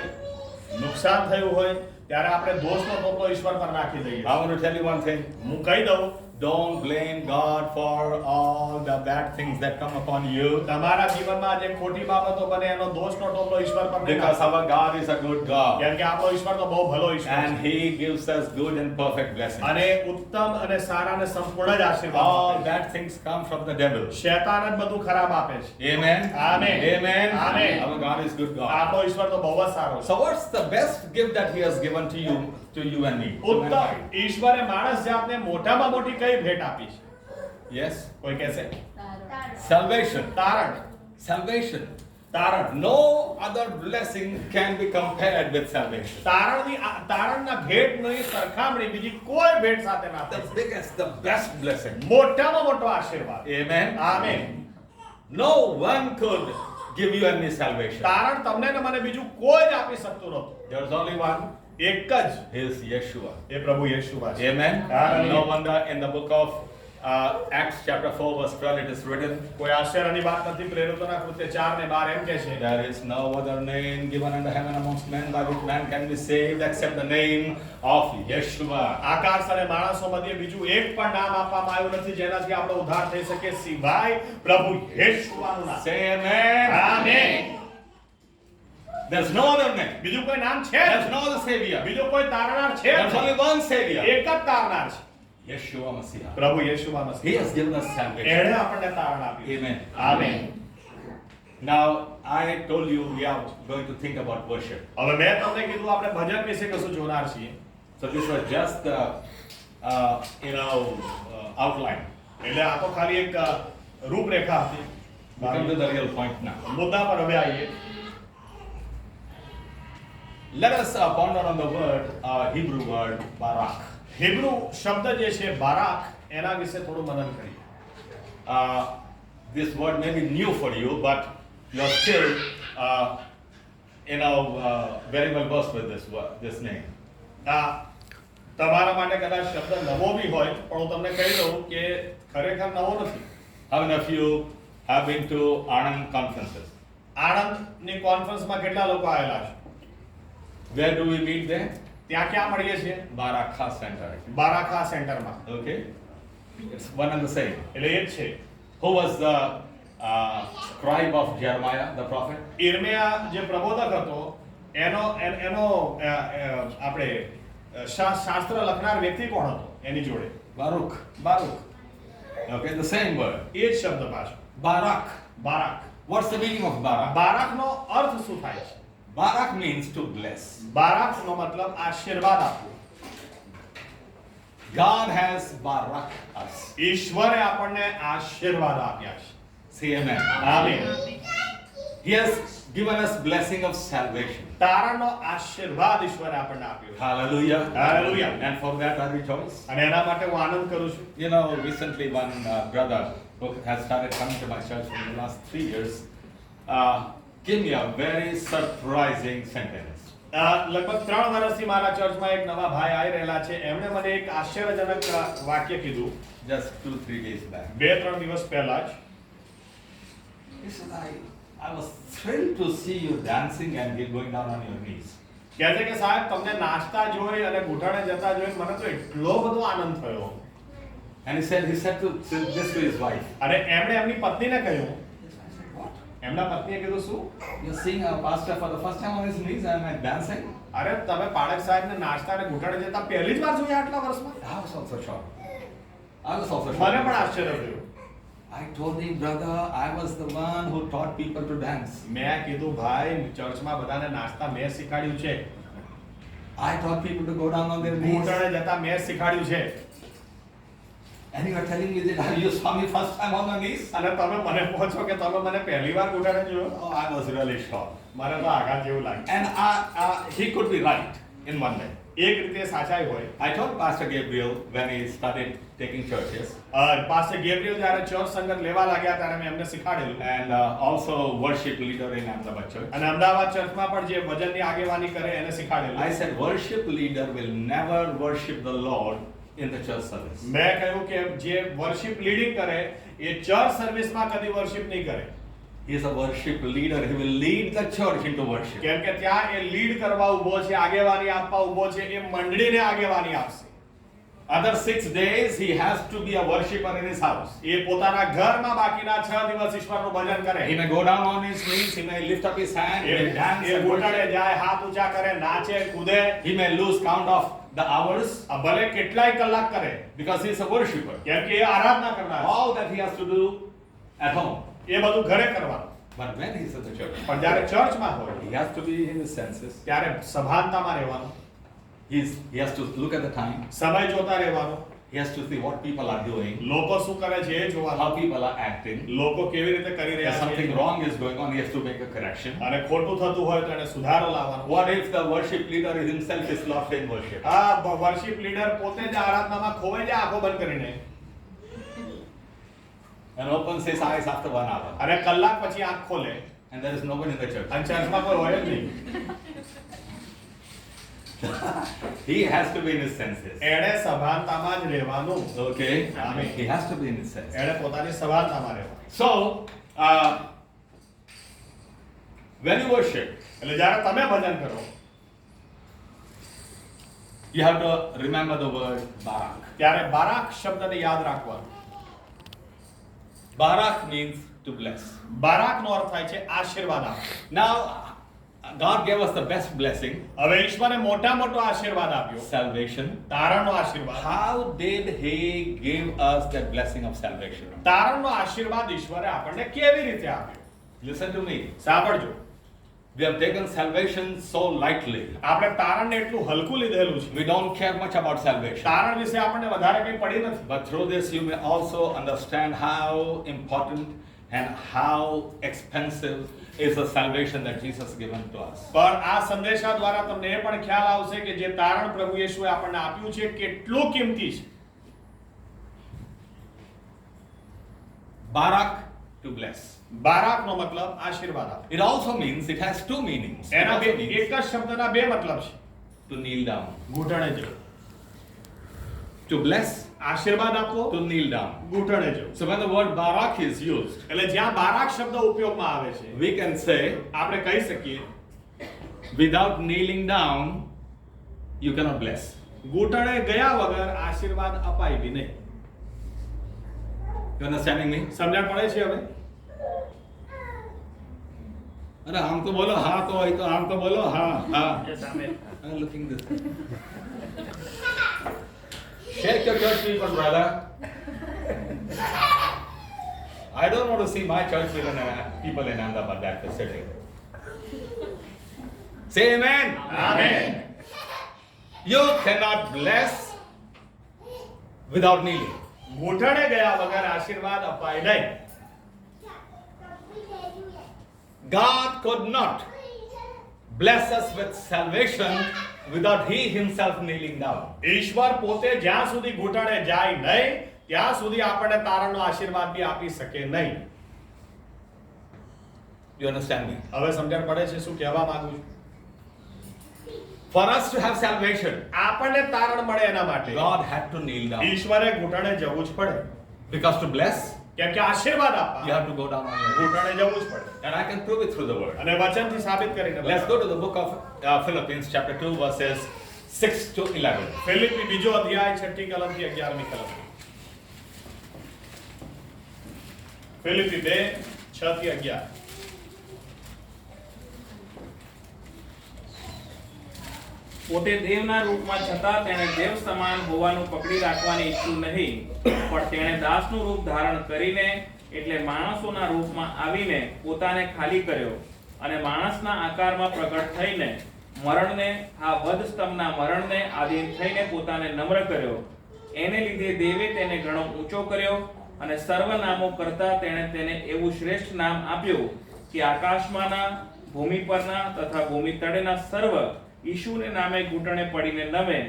નુકસાન થયું હોય, ત્યારે આપણે દોષનો ટોપલો ઈશ્વર પર નાખી દઈએ. I want to tell you one thing. હું કહી દઉં, Don't blame God for all the bad things that come upon you, તમારા જીવનમાં જે ખોટી બાબતો બને એનો દોષનો ટોપલો ઈશ્વર પર નહીં because નાખો. our God is a good God કેમ કે આપણો ઈશ્વર તો બહુ ભલો ઈશ્વર and છે. He gives us good and perfect blessings. અને ઉત્તમ અને સારા અને સંપૂર્ણ જ આશીર્વાદ All આપે છે. bad things come from the devil. શેતાન જ બધું ખરાબ આપે છે. Amen. Amen. Amen. Amen. Our God is good God. આપણો ઈશ્વર તો બહુ જ સારો છે. So what's the best gift that He has given to you and me? To ઉત્તમ mankind? ઈશ્વરે માણસ જાતને મોટામાં મોટી કઈ ભેટ આપી છે? Yes. કોઈ કહેશે? Salvation. તારણ. Salvation. તારણ. No other blessing can be compared with salvation. તારણના ભેટની સરખામણી બીજી કોઈ ભેટ સાથે ના The થાય. biggest, the best blessing. મોટામાં મોટો આશીર્વાદ. Amen. Amen. No one could give you any salvation. તારણ તમને ને મને બીજું કોઈ જ આપી શકતું નહોતું. There's only one. એક જ. He is Yeshua. એ પ્રભુ યેશુવા છે. Amen. Hallelujah. No wonder in the book of Acts chapter 4 verse 12 it is written, કોઈ આશ્ચર્યની વાત નથી. પ્રેરિતોના કૃત્ય 4 ને 12 એમ કહે છે, there is no other name given under heaven amongst men by which man can be saved except the name of Yeshua. આકાશ અને માણસો મધ્ય બીજું એક પણ નામ આપવામાં આવ્યું નથી જેનાથી આપણો ઉદ્ધાર થઈ શકે સિવાય પ્રભુ યેશુવાનું નામ. Say amen. Amen. There's no other name. બીજું કોઈ નામ છે? There's no other savior. બીજો કોઈ તારનાર છે? There's only one savior. એક જ તારનાર છે. Yeshua Messiah. પ્રભુ યેશુવા He મસીહ. has given us salvation. એણે આપણને તારણ આપ્યું. Amen. Amen. Now I told you we are going to think about worship. હવે મેં તમને કીધું આપણે ભજન વિશે કશું જોનાર છીએ. So this was just outline. એટલે આ તો ખાલી એક રૂપરેખા હતી. We come to the real point now. મુદ્દા પર હવે આવીએ. Let us ponder on the word, Hebrew word, barak. Hebrew શબ્દ જે છે બારાક એના વિશે થોડું મનન કરીએ. This word may be new for you, but you are still, very well versed with this name. તમારા માટે કદાચ શબ્દ નવો બી હોય પણ હું તમને કહી દઉં કે ખરેખર નવો નથી. How many of you have been to Anand conferences? આણંદની કોન્ફરન્સમાં કેટલા લોકો આવેલા છે? Where do we meet there? ત્યાં ક્યાં મળીએ છીએ? Barakah Center. બારાખા સેન્ટરમાં. Okay? It's one and the same. એટલે એ જ છે. Who was the scribe of Jeremiah, the prophet? ઇર્મિયા જે પ્રબોધક હતો એનો આપણે શાસ્ત્ર લખનાર વ્યક્તિ કોણ હતો એની જોડે? Baruch. બારૂક. Okay, the same word. એ જ શબ્દ પાછો. Barak. બારાક. What's the meaning of Barak? બારાકનો અર્થ શું થાય છે? Barak means to bless. બારાકનો મતલબ આશીર્વાદ આપવું. God has barak us. ઈશ્વરે આપણને આશીર્વાદ આપ્યા છે. Say amen. Amen. He has given us blessing of salvation. તારણનો આશીર્વાદ ઈશ્વરે આપણને આપ્યો છે. Hallelujah. Hallelujah. And for that I rejoice. અને એના માટે હું આનંદ કરું છું. You know, recently one brother who has started coming to my church in the last 3 years gave me a very surprising sentence. લગભગ 3 વર્ષથી મારા ચર્ચમાં એક નવા ભાઈ આવી રહેલા છે. એમણે મને એક આશ્ચર્યજનક વાક્ય કીધું. Just 2-3 days back. 2-3 દિવસ પહેલા જ. He said, I was thrilled to see you dancing and you going down on your knees. કહે છે કે સાહેબ તમને નાચતા જોઈ અને ઘૂંટણે જતા જોઈ મને તો એટલો બધો આનંદ થયો. And he said this to his wife. અને એમણે એમની પત્નીને કહ્યું. એમના પત્નીએ કીધું શું? You're seeing a pastor for the first time on his knees and dancing? અરે તમે પાળક સાહેબને નાચતા અને ઘૂંટણે જતા પહેલી જ વાર જોયા આટલા વર્ષમાં? I was also shocked. મને પણ આશ્ચર્ય થયું. I told him, brother, I was the one who taught people to dance. મેં કીધું ભાઈ ચર્ચમાં બધાને નાચતા મેં શીખવાડ્યું છે. I taught people to go down on their knees. ઘૂંટણે જતા મેં શીખવાડ્યું છે. And you are telling me that you saw me first time on my knees? અને તમે મને કહો છો કે તમે મને પહેલી વાર ઘૂંટણે જોયો? Oh, I was really shocked. મને તો આઘાત જેવું લાગે. And he could be right in one way. એક રીતે સાચાઈ હોય. I told Pastor Gabriel when he started taking churches, pastor Gabriel જ્યારે ચર્ચ સંગત લેવા લાગ્યા ત્યારે મેં એમને શીખવાડેલું. and also worship leader in Ahmedabad church. અને અમદાવાદ ચર્ચમાં પણ જે ભજનની આગેવાની કરે એને શીખવાડેલું. I said worship leader will never worship the Lord in the church service. મેં કહ્યું કે જે વર્શિપ લીડિંગ કરે એ ચર્ચ સર્વિસમાં કદી વર્શિપ નહીં કરે. He is a worship leader. He will lead the church into worship. કેમ કે ત્યાં એ લીડ કરવા ઊભો છે, આગેવાની આપવા ઊભો છે, એ મંડળીને આગેવાની આપશે. Other 6 days he has to be a worshipper in his house. એ પોતાના ઘરમાં બાકીના 6 દિવસ ઈશ્વરનું ભજન કરે. He may go down on his knees. He may lift up his hand. He may dance. A and ઘોટાડે worship. જાય, હાથ ઊંચા કરે, નાચે, કૂદે. He may lose count of the hours ભલે કેટલાય કલાક કરે, because he is a worshipper. કેમ કે એ આરાધના કરનાર છે. All that he has to do at home. એ બધું ઘરે કરવાનું. But when he is at the church, પણ જ્યારે ચર્ચમાં હોય he has to be in his senses. ત્યારે સભાનતામાં રહેવાનું, He has to look at the time. સમય જોતા રહેવાનું, He has to see what people are doing, લોકો શું કરે છે એ જોવાનું, how people are acting. લોકો કેવી રીતે કરી If રહ્યા છે something wrong is going on, he has to make a correction. અને ખોટું થતું હોય તો એને સુધારો લાવવાનો. What if the worship leader himself is lost in worship? Worship leader પોતે જ આરાધનામાં ખોવાઈ જાય આંખો બંધ કરીને And opens his eyes after 1 hour. અને કલાક પછી આંખ ખોલે And there is no one in the church. અને ચર્ચમાં કોઈ હોય જ નહીં. He has to be in his senses. એણે સભાનતામાં જ રહેવાનું. Okay? Amen. He has to be in his senses. એણે પોતાની સભાનતામાં રહેવાનું. So, when you worship, એટલે જ્યારે તમે ભજન કરો you have to remember the word Barak. ત્યારે બારાક શબ્દને યાદ રાખવાનો. Barak means to bless. બારાકનો અર્થ થાય છે આશીર્વાદ આપવો. Now, God gave us the best blessing, હવે ઈશ્વરે મોટા મોટો આશીર્વાદ આપ્યો, salvation. તારણનો આશીર્વાદ. How did He give us that blessing of salvation? તારણનો આશીર્વાદ ઈશ્વરે આપણને કેવી રીતે આપ્યો? Listen to me. સાંભળજો. We have taken salvation so lightly. આપણે તારણને એટલું હલકું લીધેલું છે. We don't care much about salvation. તારણ વિશે આપણને વધારે કંઈ પડી નથી. But through this, you may also understand how important and how expensive is the salvation that Jesus given to us. પણ આ સંદેશા દ્વારા તમને એ પણ ખ્યાલ આવશે કે જે તારણ પ્રભુ યેશુએ આપણને આપ્યું છે કેટલું કિંમતી છે. Barak, to bless. બારાકનો મતલબ આશીર્વાદ આપવો. It also means, it has two meanings. It એના also means એક જ શબ્દના બે મતલબ છે. to kneel down. ઘૂંટણે જવું. To bless, આશીર્વાદ આપવો, to kneel down. ઘૂંટણે જવું. So when the word Barak is used, એટલે જ્યાં બારાક શબ્દ ઉપયોગમાં આવે છે we can say, આપણે કહી શકીએ without kneeling down, you cannot bless. ઘૂંટણે ગયા વગર આશીર્વાદ અપાય બી નહીં. You understanding me? સમજણ પડે છે હવે? अरे हम तो बोलो हाँ, तो वही तो हम तो बोलो हाँ हाँ. Yes, amen. I'm looking this. Shake your church people, brother. I don't want to see my church people in Ahmedabad that facility. Say amen. Amen. You cannot bless without kneeling. ઘૂંટણે ગયા વગર આશીર્વાદ અપાય નહીં. God could not bless us with salvation without He Himself kneeling down. ઈશ્વર પોતે જ્યાં સુધી ઘૂંટણે જાય નહીં ત્યાં સુધી આપણને તારણનો આશીર્વાદ બી આપી શકે નહીં. You understand me? હવે સમજણ પડે છે શું કહેવા માંગુ છું? For us to have salvation, આપણને તારણ મળે એના માટે God had to kneel down. ઈશ્વરે ઘૂંટણે જવું જ પડે. Because to bless, કેમ કે આશીર્વાદ you આપવા have to go down on your knees. ઘૂંટણે જવું જ પડે. And I can prove it through the word. અને વચનથી સાબિત કરીને Let's go to the book of Philippians chapter 2 verses 6 to 11. ફિલિપ્પી બીજો અધ્યાય 6મી કલમથી 11મી કલમ. ફિલિપ્પી 2 6 થી 11. પોતે દેવના રૂપમાં છતાં તેણે દેવ સમાન હોવાનું પકડી રાખવાની ઈચ્છ્યું નહીં, પણ તેણે દાસનું રૂપ ધારણ કરીને એટલે માણસોના રૂપમાં આવીને પોતાને ખાલી કર્યો અને માણસના આકારમાં પ્રગટ થઈને મરણને આ વધસ્તંભના મરણને આધીન થઈને પોતાને નમ્ર કર્યો. એને લીધે દેવે તેને ઘણો ઊંચો કર્યો અને સર્વ નામો કરતા તેણે તેને એવું શ્રેષ્ઠ નામ આપ્યું કે આકાશમાંના ભૂમિ પરના તથા ભૂમિ તળેના સર્વ ઈશુને નામે ઘૂંટણે પડીને નમે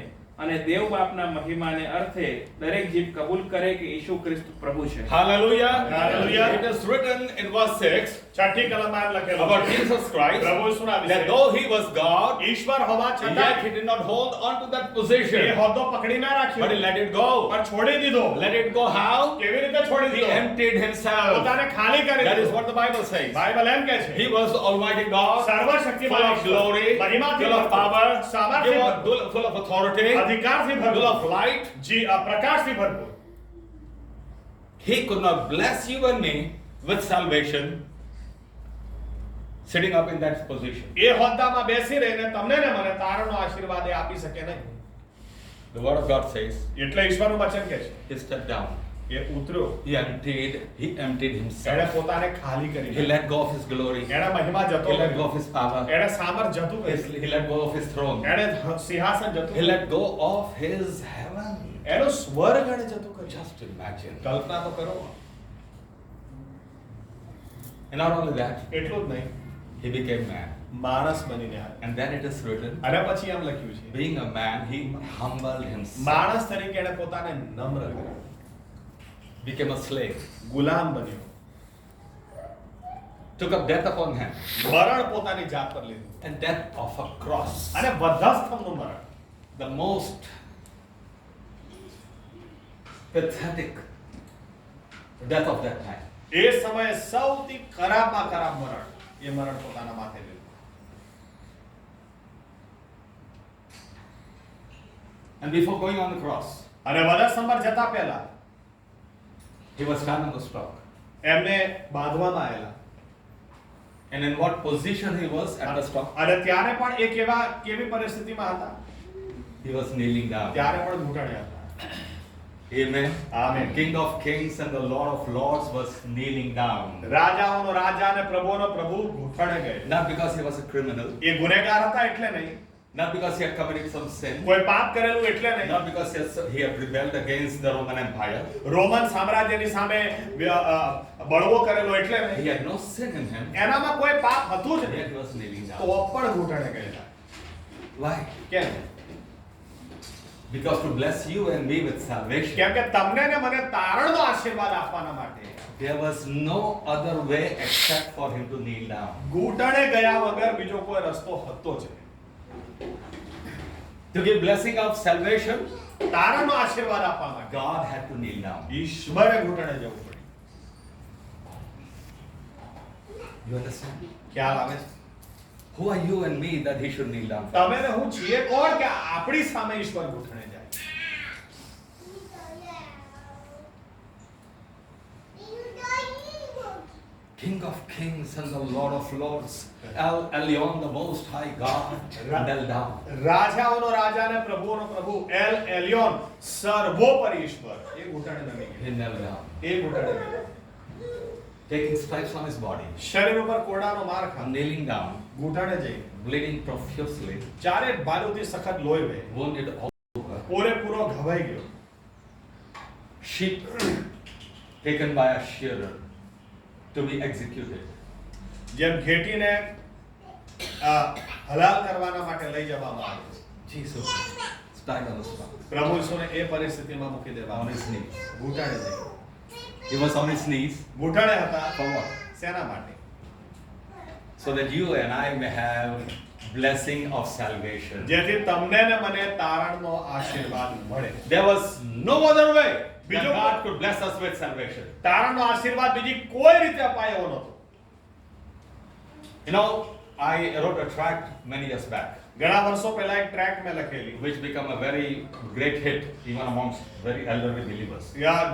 અને દેવ બાપના મહિમાને અર્થે દરેક જીભ કબૂલ કરે કે ઈસુ ખ્રિસ્ત પ્રભુ છે. Hallelujah. Hallelujah. It is written in verse 6 છઠ્ઠી કલમમાં એમ લખેલું about છે, Jesus Christ પ્રભુ ઈસુના that વિશે though he was God, ઈશ્વર હોવા yet છતાં he did not hold on to that A position, હોદ્દો પકડી ના રાખ્યો, but he let it go. પણ છોડી દીધો. Let it go how? કેવી રીતે છોડી He દીધો? emptied himself. પોતાને ખાલી કરી That is દીધો. what the Bible says. Bible એમ કહે છે, He was the Almighty God, સર્વશક્તિમાન full of ઈશ્વર, glory, મહિમાથી full of ભરપૂર, power, સામર્થ્ય full of authority, અધિકારથી full ભરપૂર, of light. પ્રકાશથી ભરપૂર. He could not bless you and me with salvation sitting up in that position. એ હોદ્દામાં બેસી રહીને તમને ને મને તારણનો આશીર્વાદ એ આપી શકે નહીં. The word of God says એટલે ઈશ્વરનું વચન કહે છે, he stepped down. એ ઉતર્યો, He emptied એણે himself. પોતાને ખાલી કરી He દીધો. let go of his glory. એણે મહિમા જતો He let go કર્યો. of his power. એણે સામર્થ્ય જતું કર્યું. He let go of his throne. એણે સિંહાસન જતું He કર્યું. let go of his heaven. એનો સ્વર્ગ એણે જતું કર્યું. Just imagine. કલ્પના તો કરો. And not only that, એટલું જ નહીં, he became man. માણસ બનીને આવ્યો. And then it is written, અને પછી એમ લખ્યું છે, being a man, he humbled himself, માણસ તરીકે એણે પોતાને નમ્ર કર્યો, became a slave, ગુલામ બન્યો, took up death upon him, મરણ પોતાની જાત પર લીધું, and death of a cross, અને વધસ્તંભનું મરણ. the most pathetic death of that time. એ સમયે સૌથી ખરાબમાં ખરાબ મરણ, એ મરણ પોતાના માથે લીધું. And before going on the cross, અને વધસ્તંભ પર જતા પહેલા he was found on the stock. એમને બાંધવામાં આવેલા, And in what position he was at the stock? અને ત્યારે પણ એ કેવી પરિસ્થિતિમાં હતા? He was kneeling down. ત્યારે પણ ઘૂંટણે હતા. Amen. Amen. King of kings and the Lord of lords was kneeling down. રાજાઓનો રાજા અને પ્રભુઓનો પ્રભુ ઘૂંટણે ગયે. Not because he was a criminal, એ ગુનેગાર હતા એટલે નહીં, not because he had committed some sin, કોઈ પાપ કરેલું એટલે નહીં, not because he had rebelled against the Roman Empire. Roman સામ્રાજ્યની સામે બળવો કરેલો એટલે He નહીં, had no sin in him, એનામાં કોઈ પાપ હતું જ yet નહીં, he was kneeling તો down. પણ ઘૂંટણે ગયેલા. Why? કેમ? Because to bless you and me with salvation, કેમ કે તમને ને મને તારણનો આશીર્વાદ આપવાના માટે there was no other way except for him to kneel down. ઘૂંટણે ગયા વગર બીજો કોઈ રસ્તો હતો જ નહીં. To give blessing of salvation, તારણનો આશીર્વાદ આપવા માટે God had to kneel down. ઈશ્વરે ઘૂંટણે જવું પડ્યું. You understand? ખ્યાલ આવે છે? Who are you and me that he should kneel down? તમે ને હું છીએ કોણ કે આપણી સામે ઈશ્વર ઘૂંટણે જાય? King of kings and the Lord of lords, El Elyon, the most high God, knelt down. રાજાઓનો રાજા અને પ્રભુઓનો પ્રભુ એલ એલિયોન સર્વોપરી ઈશ્વર એ ઘૂંટણે નમી ગયો. He knelt down, એ ઘૂંટણે ગયો. taking stripes on his body, શરીર ઉપર કોડાનો માર ખાધો, kneeling down, ઘૂંટણે જઈ bleeding profusely, ચારે બાજુથી સખત લોહી વહે, wounded all over, પૂરેપૂરો ઘવાઈ ગયો. sheep taken by a shearer to be executed. જેમ ઘેટીને હલાલ કરવાના માટે લઈ જવામાં આવે, Jesus died on the spot, પ્રભુ ઈસુને એ પરિસ્થિતિમાં મૂકી on દેવામાં his knees. ઘૂંટણે જઈ. He was on his knees ઘૂંટણે હતા for what? શેના માટે? So that you and I may have blessing of salvation. જેથી તમને ને મને તારણનો આશીર્વાદ મળે. There was no other way that બીજો God could bless us with salvation. તારણનો આશીર્વાદ બીજી કોઈ રીતે અપાય એવો નહોતો. You know, I wrote a tract many years back, ઘણા વર્ષો પહેલા એક ટ્રેક મેં લખેલી, which became a very great hit even amongst very elderly believers.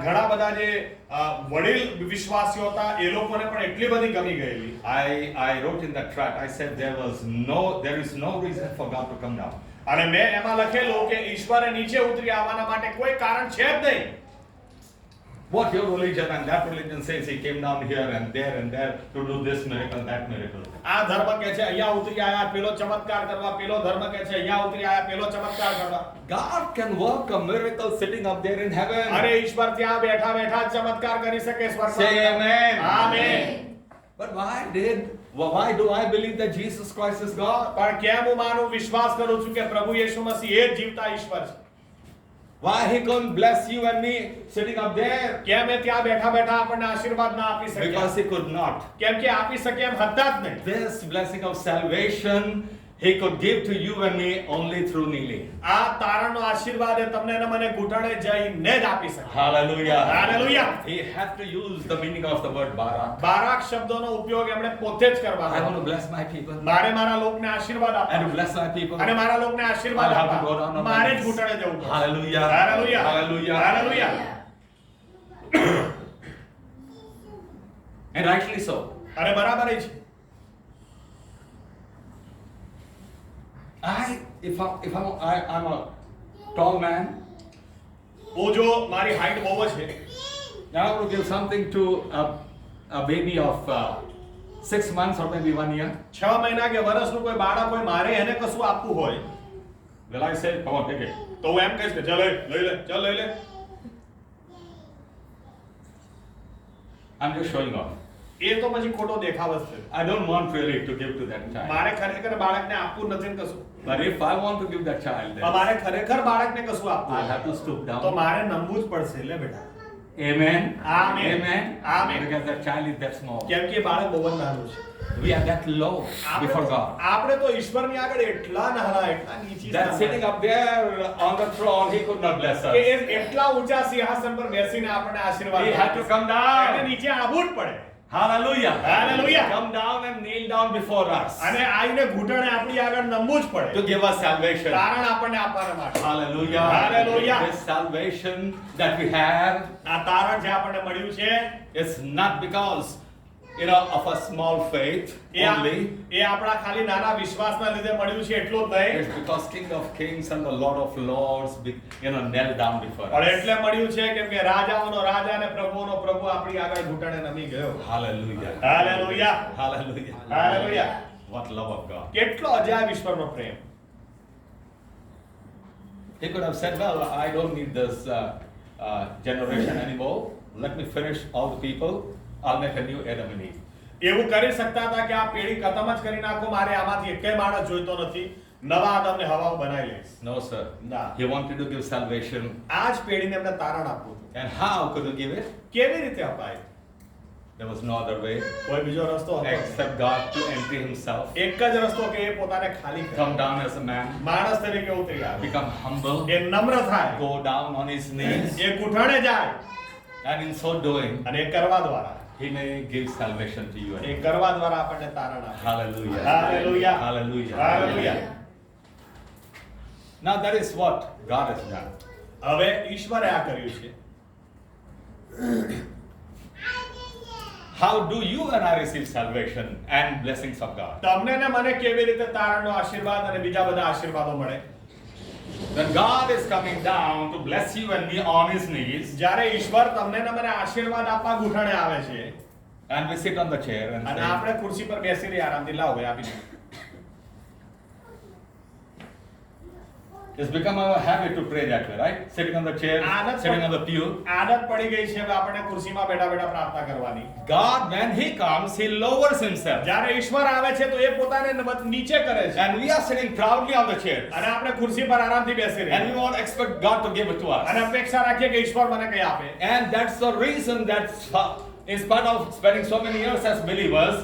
ઘણા બધા જે વડીલ વિશ્વાસીઓ હતા એ લોકોને પણ એટલી બધી ગમી ગયેલી. I wrote in that tract, I said there is no reason for God to come down. અને મેં એમાં લખેલું કે ઈશ્વરે નીચે ઉતરી આવવાના માટે કોઈ કારણ છે જ નહીં. What your religion and that religion says he came down here and there to do this miracle, that miracle. આ ધર્મ કહે છે અહીંયા ઉતરી આયા પેલો ચમત્કાર કરવા, પેલો ધર્મ કહે છે અહીંયા ઉતરી આયા પેલો ચમત્કાર કરવા. God can work a miracle sitting up there in heaven. અરે ઈશ્વર ત્યાં બેઠા બેઠા જ ચમત્કાર કરી શકે સ્વર્ગમાં. Say amen. Amen. But Why do I believe that Jesus Christ is God? પણ કેમ હું માનું વિશ્વાસ કરું છું કે પ્રભુ યેશુ મસીહ એ જ જીવતા ઈશ્વર છે? Why he couldn't bless you and me sitting up there? કેમ એ ત્યાં બેઠા બેઠા આપણને આશીર્વાદ ના આપી શક્યા? Because he could not. કેમ કે આપી શકે એમ હતા જ નહીં. This blessing of salvation he could give to you and me only through kneeling. આ તારણનો આશીર્વાદ એ તમને અને મને ઘૂંટણે જઈને જ આપી શકે. Hallelujah. Hallelujah. He had to use the meaning of the word barak. બારાક શબ્દોનો ઉપયોગ એમણે પોતે જ I કરવાનો. want to bless my people. મારે મારા લોકને આશીર્વાદ And to આપવાનો. bless my people. અને મારા લોકને આશીર્વાદ I'll have to go down આપવાનો. on my મારે જ knees. ઘૂંટણે જવું પડશે. Hallelujah. Hallelujah. Hallelujah. Hallelujah. And rightly so. અને બરાબર છે. I'm a tall man, હું જો મારી હાઈટ બહુ જ છે, and I want to give something to a baby of 6 months or maybe 1 year. 6 મહિના કે વર્ષનું કોઈ બાળક હોય, મારે એને કશું આપવું હોય, Will I say, come on, take it? તો હું એમ કહીશ કે ચાલ લઈ લે, ચાલ લઈ લે. I'm just showing off. એ તો પછી ખોટો દેખાવ જ છે. I don't want really to give to that child. મારે ખરેખર બાળકને આપવું નથી ને કશું. But if I want to give that child, પણ then મારે ખરેખર બાળકને કશું આપવું I'll હોય, have to stoop તો down. મારે નમવું જ પડશે. લે બેટા. Amen. Amen. Amen. Amen. Because that child is that small. કેમ કે બાળક બહુ જ નાનું છે. We are that low before God. આપણે તો ઈશ્વરની આગળ એટલા નાના, એટલા નીચી That sitting up there on the throne, he could not bless કે us. એ એટલા ઊંચા સિંહાસન પર બેસીને આપણને આશીર્વાદ He had to come એને down. નીચે આવવું જ પડે. Hallelujah. Hallelujah. Come down and kneel down before us અને આઈને ઘૂંટણે આપણી આગળ નમવું જ પડે. to give us salvation. તારણ આપણને આપવાના માટે. Hallelujah. Hallelujah. This salvation that we have આ તારણ જે આપણને મળ્યું છે, is not because, of a small faith only. એ આપણા ખાલી નાના વિશ્વાસના લીધે મળ્યું છે એટલું જ નહીં, It's because King of Kings and the Lord of Lords, knelt down before પણ us. એટલે મળ્યું છે કેમ કે રાજાઓનો રાજા અને પ્રભુઓનો પ્રભુ આપણી આગળ ઘૂંટણે નમી ગયો. Hallelujah. Hallelujah. Hallelujah. Hallelujah. What love of God. કેટલો અજાયબ ઈશ્વરનો પ્રેમ. He could have said, well, I don't need this generation anymore. Let me finish all the people. I'll make a new Adam and Eve. એવું કરી શકતા હતા કે આ પેઢી ખતમ જ કરી નાખો, મારે આમાંથી એકેય માણસ જોઈતો નથી, નવા આદમને હવાઓ બનાવી લઈશ. No, sir. ના. He wanted to give salvation. આ જ પેઢીને એમને તારણ આપવું હતું. And how could he give it? કેવી રીતે અપાય? There was no other way કોઈ બીજો રસ્તો હતો? except God to empty himself, એક જ રસ્તો કે એ પોતાને ખાલી કરે. come down as a man, માણસ તરીકે ઉતરી આવે. become humble, એ નમ્ર થાય. go down on his knees, એ ઘૂંટણે જાય. and in so doing, અને એ કરવા દ્વારા, he may give salvation to you. એ કરવા દ્વારા આપણને તારણ આપે. Hallelujah. Hallelujah. Hallelujah. Hallelujah. Now that is what God has done. હવે ઈશ્વરે આ કર્યું છે. How do you and I receive salvation and blessings of God? તમને ને મને કેવી રીતે તારણનો આશીર્વાદ અને બીજા બધા આશીર્વાદો મળે? When God is coming down to bless you and me on his knees, જ્યારે ઈશ્વર તમને ને મને આશીર્વાદ આપવા ઘૂંટણે આવે છે and we sit on the chair and અને say, આપણે ખુરશી પર બેસીને આરામથી લાવો ભાઈ આપી દો. it's become our habit to pray that way, right? Sitting on the chair, આદત sitting on the pew. આદત પડી ગઈ છે હવે આપણે ખુરશીમાં બેઠા બેઠા પ્રાર્થના કરવાની. God, when he comes, he lowers himself. જ્યારે ઈશ્વર આવે છે તો એ પોતાને નીચે કરે છે And we are sitting proudly on the chair. અને આપણે ખુરશી પર આરામથી બેસી And રહીએ we won't expect God to give it to અને us. અપેક્ષા રાખીએ કે ઈશ્વર મને કંઈ આપે. And that's the reason that in spite of spending so many years as believers,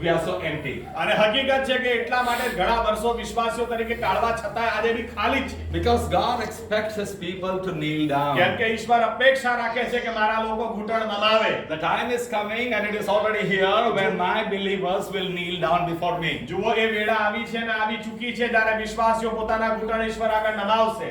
we are so empty. અને હકીકત છે કે એટલા માટે ઘણા વર્ષો વિશ્વાસીઓ તરીકે કાઢવા છતાં આજે બી ખાલી જ છે. Because God expects his people to kneel કેમ down. કે ઈશ્વર અપેક્ષા રાખે છે કે મારા લોકો ઘૂંટણ નમાવે. The time is coming and it is already here when my believers will kneel down before me. જુઓ એ વેળા આવી છે ને આવી ચૂકી છે જ્યારે વિશ્વાસીઓ પોતાના ઘૂંટણ ઈશ્વર આગળ નમાવશે.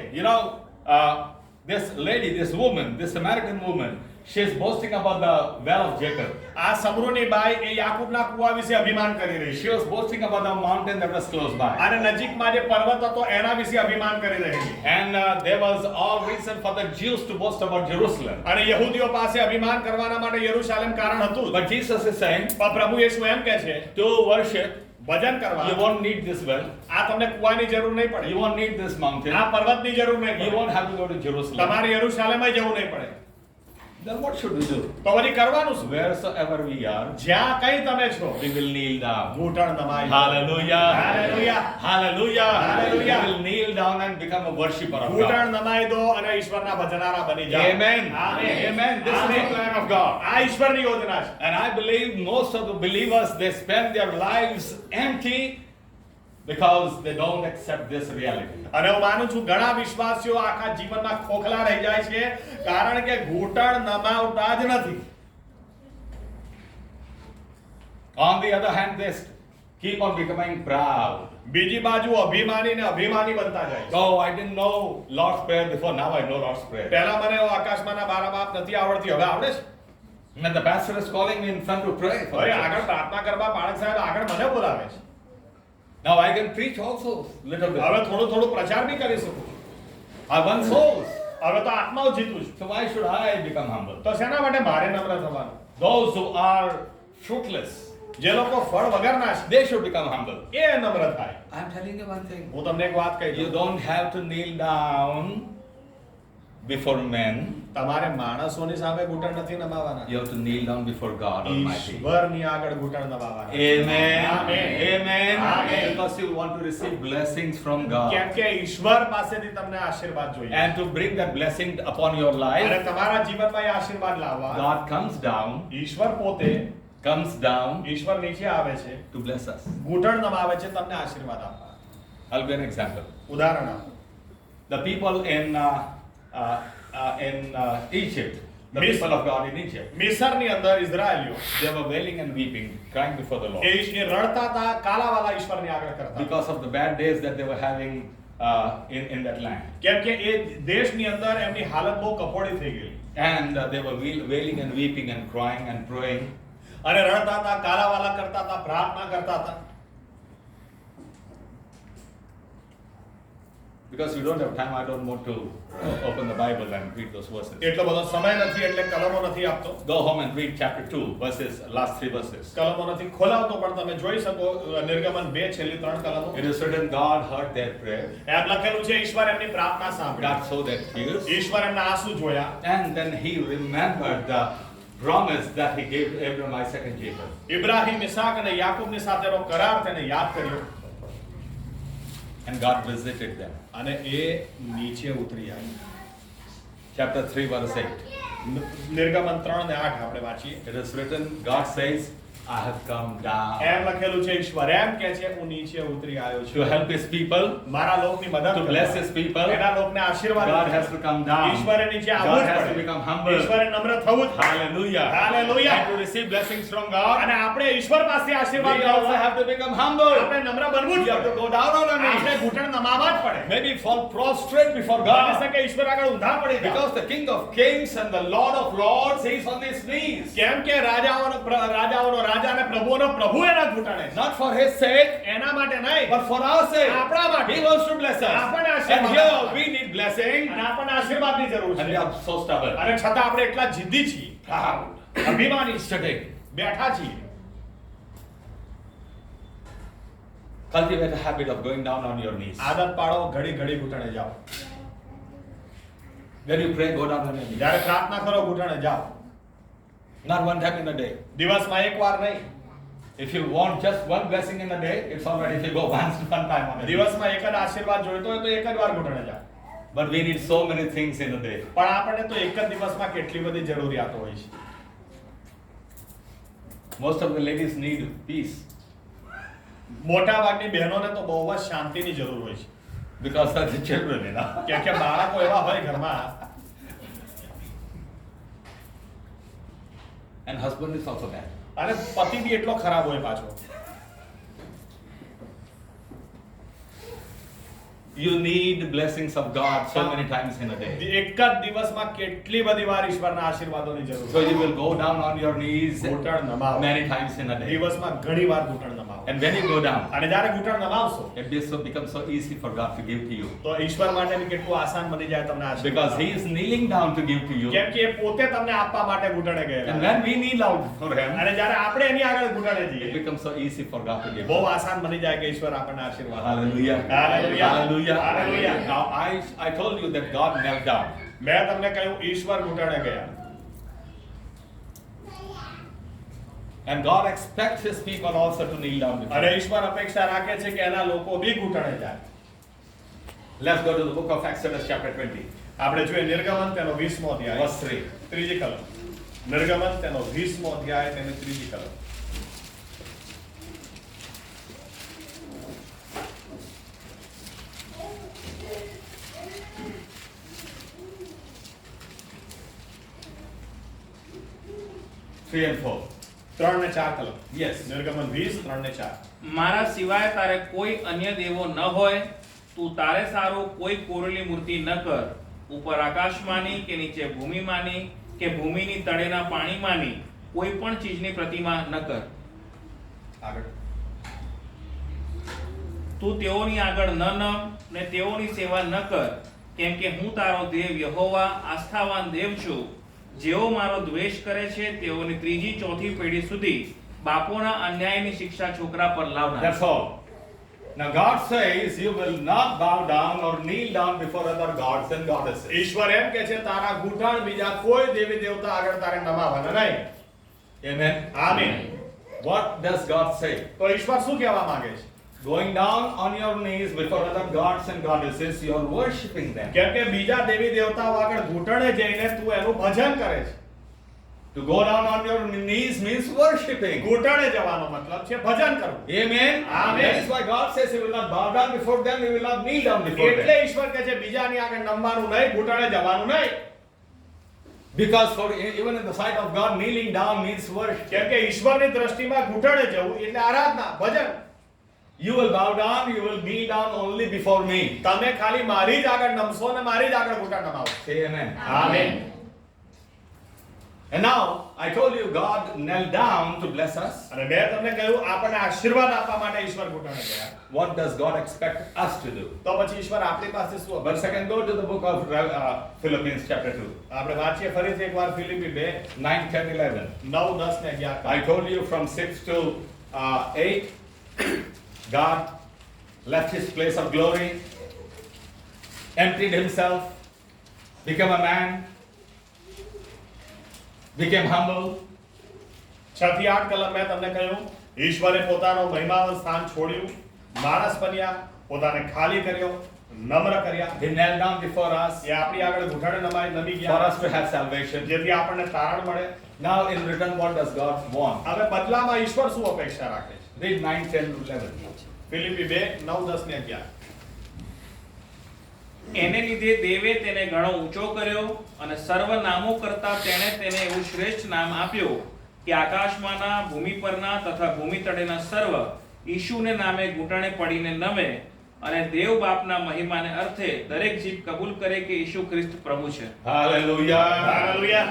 This lady, this woman, this Samaritan woman, she is boasting about the well of Jacob. આ સમરૂની બાઈ એ યાકૂબના કૂવા વિશે અભિમાન કરી રહી She છે was boasting about the mountain that was close by. અને નજીકમાં જે પર્વત હતો એના વિશે અભિમાન કરી રહી છે. And there was all reason for the Jews to boast about Jerusalem. અને યહૂદીઓ પાસે અભિમાન કરવાના માટે યરૂશાલેમ કારણ હતું. But Jesus is saying, પણ પ્રભુ યેશુ એમ કહે છે to worship, ભજન કરવા you won't need this well. આ તમને કૂવાની જરૂર નહીં પડે. You won't need this mountain. આ પર્વતની જરૂર નહીં You પડે. won't have to go to Jerusalem. તમારે યરૂશાલેમ જવું નહીં પડે. Then what should we do? તો વળી કરવાનું શું? Wheresoever we are, જ્યાં કઈ તમે છો we will kneel down. ઘૂંટણ નમાઈ. Hallelujah. Hallelujah. Hallelujah. Hallelujah. We will kneel down and become a worshipper of God. ઘૂંટણ નમાઈ દો અને ઈશ્વરના ભજનારા બની જાઓ. Amen. Amen. Amen. This is the plan of God. આ ઈશ્વરની યોજના છે. And I believe most of the believers, they spend their lives empty because they don't accept this reality. અને હું માનું છું ઘણા વિશ્વાસીઓ આખા જીવનમાં ખોખલા રહી જાય છે કારણ કે ઘૂંટણ નમાવતા જ નથી. On the other hand, they keep on becoming proud. બીજી બાજુ અભિમાની ને અભિમાની બનતા જાય છે. Oh, I didn't know Lord's Prayer before, now I know Lord's Prayer. પહેલા મને આકાશમાંના બારા બાપ નથી આવડતી, હવે આવડે છે. And the pastor is calling me in front to pray for હવે the આગળ church. પ્રાર્થના કરવા બાળક સાહેબ આગળ મને બોલાવે છે. Now I can preach also little bit. હવે થોડું થોડું પ્રચાર બી કરી શકું છું. I won souls. હવે તો આત્માઓ જીતું છું. So why should I become humble? તો શેના માટે મારે નમ્ર થવાનું? Those who are fruitless, જે લોકો ફળ વગરના છે they should become humble. એ નમ્ર થાય. I'm telling you one thing. હું તમને એક વાત કહી You દઉં. don't have to kneel down before men. તમારે માણસોની સામે ઘૂંટણ નથી નમાવાના. You have to kneel down before God Almighty. ઈશ્વરની આગળ ઘૂંટણ નમાવાના. Amen. Amen. Amen. Amen. Because you want to receive blessings from God. કેમ કે ઈશ્વર પાસેથી તમને આશીર્વાદ જોઈએ. And to bring that blessing upon your અને life, તમારા જીવનમાં એ આશીર્વાદ લાવવા God comes down, ઈશ્વર પોતે ઈશ્વર નીચે આવે છે, to bless us. ઘૂંટણ નમાવે છે તમને આશીર્વાદ આપવા. I'll give an example. ઉદાહરણ આપો. The people in Egypt, the Miss- people of God in Egypt, મિસરની અંદર ઇઝરાયલીઓ they were wailing and weeping, crying before the Lord. એ રડતા હતા, કાલાવાલા ઈશ્વરની આગળ કરતા હતા. Because of the bad days that they were having in that land. કેમ કે એ દેશની અંદર એમની હાલત બહુ કફોડી થઈ ગઈ. And they were wailing and weeping and crying and praying. અને રડતા હતા, કાલાવાલા કરતા હતા, પ્રાર્થના કરતા હતા. Because we don't have time, I don't want to open the Bible and read those verses. એટલો બધો સમય નથી એટલે કલમો નથી આપતો. Go home and read chapter 2, verses, last 3 verses. કલમો નથી ખોલાવતો પણ તમે જોઈ શકો નિર્ગમન 2 છેલ્લી 3 કલમો. It is written, God heard their prayer. એમ લખેલું છે ઈશ્વર એમની પ્રાર્થના સાંભળી. God saw their tears. ઈશ્વર એમના આંસુ જોયા. And then he remembered the promise that he gave to Abraham, Isaac and Jacob. Ibrahim, ઇસાક અને યાકૂબની સાથેનો કરાર તેને યાદ કર્યો. And God visited them. અને એ નીચે ઉતરી આવી. Chapter 3, verse 8. નિર્ગમન 3 ને 8 આપણે વાંચીએ. It is written, God says, I have come down એમ લખેલું છે ઈશ્વર એમ કહે છે હું નીચે ઉતરી આવ્યો to છું help his people, મારા લોકની મદદ to કરવા. bless his people. એના લોકને આશીર્વાદ God આપવા. has to come down. ઈશ્વરે નીચે આવવું God જ has to પડે. become humble. ઈશ્વરે નમ્ર થવું જ પડે. Hallelujah. Hallelujah. And to receive blessings from God, અને આપણે ઈશ્વર પાસે આશીર્વાદ we also લેવા have to become humble. આપણે નમ્ર બનવું જ You have to પડે. go down on our આપણે knees. ઘૂંટણ નમાવા જ પડે. Maybe fall prostrate before બની God. શકે ઈશ્વર આગળ ઊંધા પડી જાઓ. Because the King of Kings and the Lord of Lords, he is on his knees. કેમ કે રાજાઓનો રાજા અને પ્રભુઓનો પ્રભુ એના ઘૂંટણે છે. Not for his sake, એના માટે નહીં but for our sake. આપણા માટે. He wants to bless us. આપણને And આશીર્વાદ here આપવા. we need blessing. અને આપણને આશીર્વાદની જરૂર And we છે. are so stubborn. અને છતાં આપણે એટલા જિદ્દી છીએ, Proud. અભિમાની છીએ, Sitting. બેઠા છીએ. Cultivate a habit of going down on your knees. આદત પાડો, ઘડી ઘડી ઘૂંટણે જાઓ. When you pray, go down on your knees. જ્યારે પ્રાર્થના કરો ઘૂંટણે જાઓ. Not one time in a day. દિવસમાં એકવાર નહીં. If you want just one blessing in a day, it's all right if you go one time on a day. દિવસમાં એક જ આશીર્વાદ જોઈતો હોય તો એક જ વાર ઘૂંટણે જાઓ. But we need so many things in a day. પણ આપણને તો એક જ દિવસમાં કેટલી બધી જરૂરિયાતો હોય છે. Most of the ladies need peace મોટા ભાગની બહેનોને તો બહુ જ શાંતિની જરૂર હોય છે. because of the children, you know. કેમ કે બાળકો એવા હોય ઘરમાં. And husband is also bad. અને પતિ બી એટલો ખરાબ હોય પાછો. You need blessings of God so many times in a day. એક જ દિવસમાં કેટલી બધી વાર ઈશ્વરના આશીર્વાદોની જરૂર So છે. you will go down on your knees ઘૂંટણ નમાવો. many times in a day. દિવસમાં ઘણી વાર ઘૂંટણ નમાવો. And when you go down, અને જ્યારે ઘૂંટણ નમાવશો becomes so easy for God to give to you. તો ઈશ્વર માટે બી કેટલું આસાન બની જાય તમને Because આશીર્વાદ. He is kneeling down to give to you. કેમ કે એ પોતે તમને આપવા માટે ઘૂંટણે And ગયેલા. when we kneel out for Him, અને જ્યારે આપણે એની આગળ ઘૂંટણે it જઈએ becomes so easy for God to give. બહુ આસાન બની જાય કે ઈશ્વર આપણને આશીર્વાદ આપે. Hallelujah. Hallelujah. Hallelujah. Hallelujah. Now I told you that God knelt down. મેં તમને કહ્યું ઈશ્વર ઘૂંટણે ગયા. And God expects His people also to kneel down before અને Him. ઈશ્વર અપેક્ષા રાખે છે કે એના લોકો બી ઘૂંટણે જાય. Let's go to the book of Exodus chapter 20, આપણે જોઈએ નિર્ગમન તેનો 20મો અધ્યાય verse 3. ત્રીજી કલમ. નિર્ગમન તેનો 20મો અધ્યાય તેની ત્રીજી કલમ. Three and 4. 3 ને 4 કલમ. Yes. નિર્ગમન 20 3 ને 4. મારા સિવાય તારે કોઈ અન્ય દેવો ન હોય, તું તારે સારું કોઈ કોરેલી મૂર્તિ ન કર. ઉપર આકાશમાંની કે નીચે ભૂમિમાંની કે ભૂમિની તળેના પાણીમાંની કોઈ પણ ચીજની પ્રતિમા ન કર. આગળ. તું તેઓની આગળ ન નમ ને તેઓની સેવા ન કર, કેમ કે હું તારો દેવ યહોવા આસ્થાવાન દેવ છું, જેઓ મારો દ્વેષ કરે છે તેઓની ત્રીજી ચોથી પેઢી સુધી બાપોના અન્યાયની શિક્ષા છોકરા પર લાવનાર. That's all. Now God says you will not bow down or kneel down before other gods and goddesses. ઈશ્વર એમ કહે છે તારા ઘૂંટણ બીજા કોઈ દેવી દેવતા આગળ તારે નમાવાના નહીં. Amen. આમીન. What does God say? તો ઈશ્વર શું કહેવા માંગે છે? Going down on your knees before other gods and goddesses, you are worshipping them. કેમ કે બીજા દેવી દેવતાઓ આગળ ઘૂંટણે જઈને તું એનું ભજન કરે છે. To go down on your knees means worshipping. ઘૂંટણે જવાનો મતલબ છે ભજન કરવું. Amen. Amen. That is why God says you will not bow down before them, you will not kneel down before એટલે them. ઈશ્વર કહે છે બીજાની આગળ નમવાનું નહીં, ઘૂંટણે જવાનું નહીં. Because for even in the sight of God, kneeling down means worship. કેમ કે ઈશ્વરની દ્રષ્ટિમાં ઘૂંટણે જવું એટલે આરાધના, ભજન. You will bow down, you will kneel down only before me. તમે ખાલી મારી જ આગળ નમશો ને મારી જ આગળ ઘૂંટણ નમાવો. Say amen. આમીન. And now I told you God knelt down to bless us. અને મેં તમને કહ્યું આપણને આશીર્વાદ આપવા માટે ઈશ્વર ઘૂંટણે ગયા. What does God expect us to do? તો પછી ઈશ્વર આપણી પાસે શું But અપેક્ષા? second, go to the book of Philippians chapter 2, આપણે વાંચીએ ફરીથી એકવાર ફિલિપી 2 9, 10, 11. 9 10 ને 11. I told you from 6 to 8, God left His place of glory, emptied Himself, became a man, became humble. 6 થી 8 કલમ મેં તમને કહ્યું ઈશ્વરે પોતાનો મહિમાવંત સ્થાન છોડ્યું, માણસ બન્યા, પોતાને ખાલી કર્યો, નમ્ર કર્યા. He knelt down before us એ આપણી આગળ ઘૂંટણે નમી for ગયા us to have salvation. જેથી આપણને તારણ મળે. Now in return, what does God want? હવે બદલામાં ઈશ્વર શું અપેક્ષા રાખે છે? Read 9, 10, 11. ફિલિપી 2 9 10 ને 11. એને લીધે દેવે તેને ઘણો ઊંચો કર્યો અને સર્વ નામો કરતા તેણે તેને એવું શ્રેષ્ઠ નામ આપ્યું કે આકાશમાંના, ભૂમિ પરના તથા ભૂમિ તળેના સર્વ ઈશુને નામે ઘૂંટણે પડીને નમે અને દેવ બાપના મહિમાને અર્થે દરેક જીભ કબૂલ કરે કે ઈશુ ખ્રિસ્ત પ્રભુ છે. Hallelujah. Hallelujah.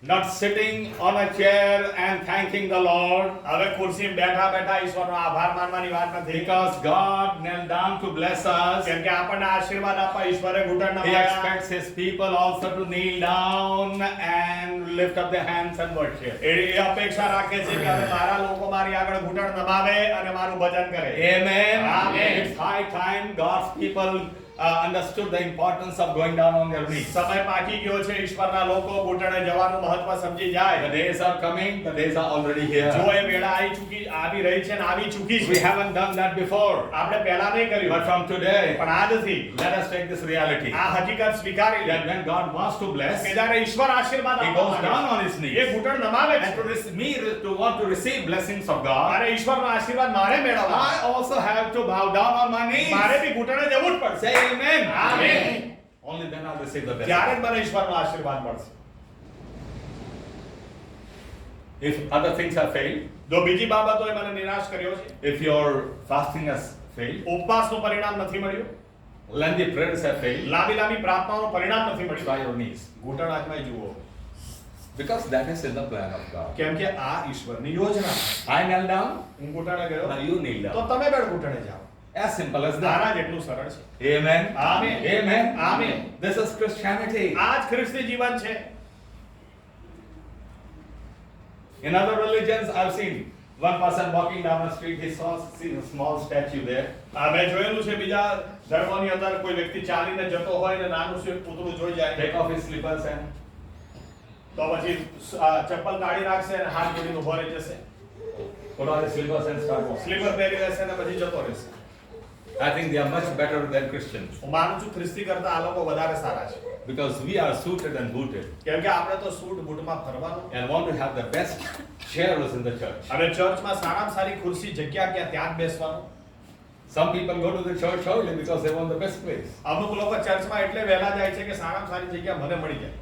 Not sitting on a chair and thanking the Lord, હવે ખુરશીમાં બેઠા બેઠા ઈશ્વરનો આભાર માનવાની વાત નથી. because God knelt down to bless us. કેમ કે આપણને આશીર્વાદ આપવા ઈશ્વરે ઘૂંટણ He નમાવ્યા. expects His people also to kneel down and lift up their hands and worship. એ અપેક્ષા રાખે છે કે હવે મારા લોકો મારી આગળ ઘૂંટણ નમાવે અને મારું ભજન કરે. Amen. Amen. It's high time God's people understood the importance of going down on their knees. સમય પાકી ગયો છે ઈશ્વરના લોકો ઘૂંટણે જવાનું મહત્વ સમજી જાય. The days are coming, the days are already here. જો એ વેળા આવી રહી છે ને આવી ચૂકી We છે. haven't done that before. આપણે પહેલા નહીં But કર્યું, from today, પણ આજથી let us take this reality આ હકીકત સ્વીકારી લે that when God wants to bless, કે જ્યારે ઈશ્વર આશીર્વાદ He આપવા goes down માંગે on His છે, knees. એ ઘૂંટણ નમાવે And છે. to want to receive blessings of God, મારે ઈશ્વરનો આશીર્વાદ મારે મેળવવા, I also have to bow down on my knees. મારે બી ઘૂંટણે જવું જ પડશે. Say amen. Amen. Only then I'll receive the ત્યારે જ blessing. મને ઈશ્વરનો આશીર્વાદ મળશે. If other things have failed, જો બીજી બાબતોએ મને નિરાશ કર્યો છે, if your fasting has failed, ઉપવાસનું પરિણામ નથી મળ્યું, lengthy prayers have failed, લાંબી લાંબી પ્રાર્થનાઓનું પરિણામ નથી મળ્યું, try your knees. ઘૂંટણ આંખમાં જુઓ. Because that is in the plan of God. કેમ કે આ ઈશ્વરની યોજના છે. I knelt down, હું ઘૂંટણે ગયો, now you kneel તો down. તમે બેડ ઘૂંટણે જાઓ. As simple as આના that. જેટલું સરળ છે. Amen. Amen. Amen. Amen. This is Christianity. આ જ ખ્રિસ્તી જીવન છે. In other religions, I've seen one person walking down the street, he saw see a small statue there. મેં જોયેલું છે બીજા ધર્મોની અંદર કોઈ વ્યક્તિ ચાલીને જતો હોય ને નાનું શું એક પૂતળું જોઈ જાય, Take off his slippers and તો તો પછી ચપ્પલ કાઢી નાખશે અને હાથ જોડીને ઊભો રહી જશે. Put on the slippers and start walking. Sleeper પહેરી લેશે અને પછી જતો રહેશે. I think they are much better than Christians હું માનું છું ખ્રિસ્તી કરતા આ લોકો વધારે સારા છે. because we are suited and booted કેમ કે આપણે તો સૂટ બૂટમાં ફરવાનું and want to have the best chairs in the church. અને ચર્ચમાં સારામાં સારી ખુરશી જગ્યા ક્યાં ત્યાં જ બેસવાનું. Some people go to the church early because they want the best place. અમુક લોકો ચર્ચમાં એટલે વહેલા જાય છે કે સારામાં સારી જગ્યા મને મળી જાય.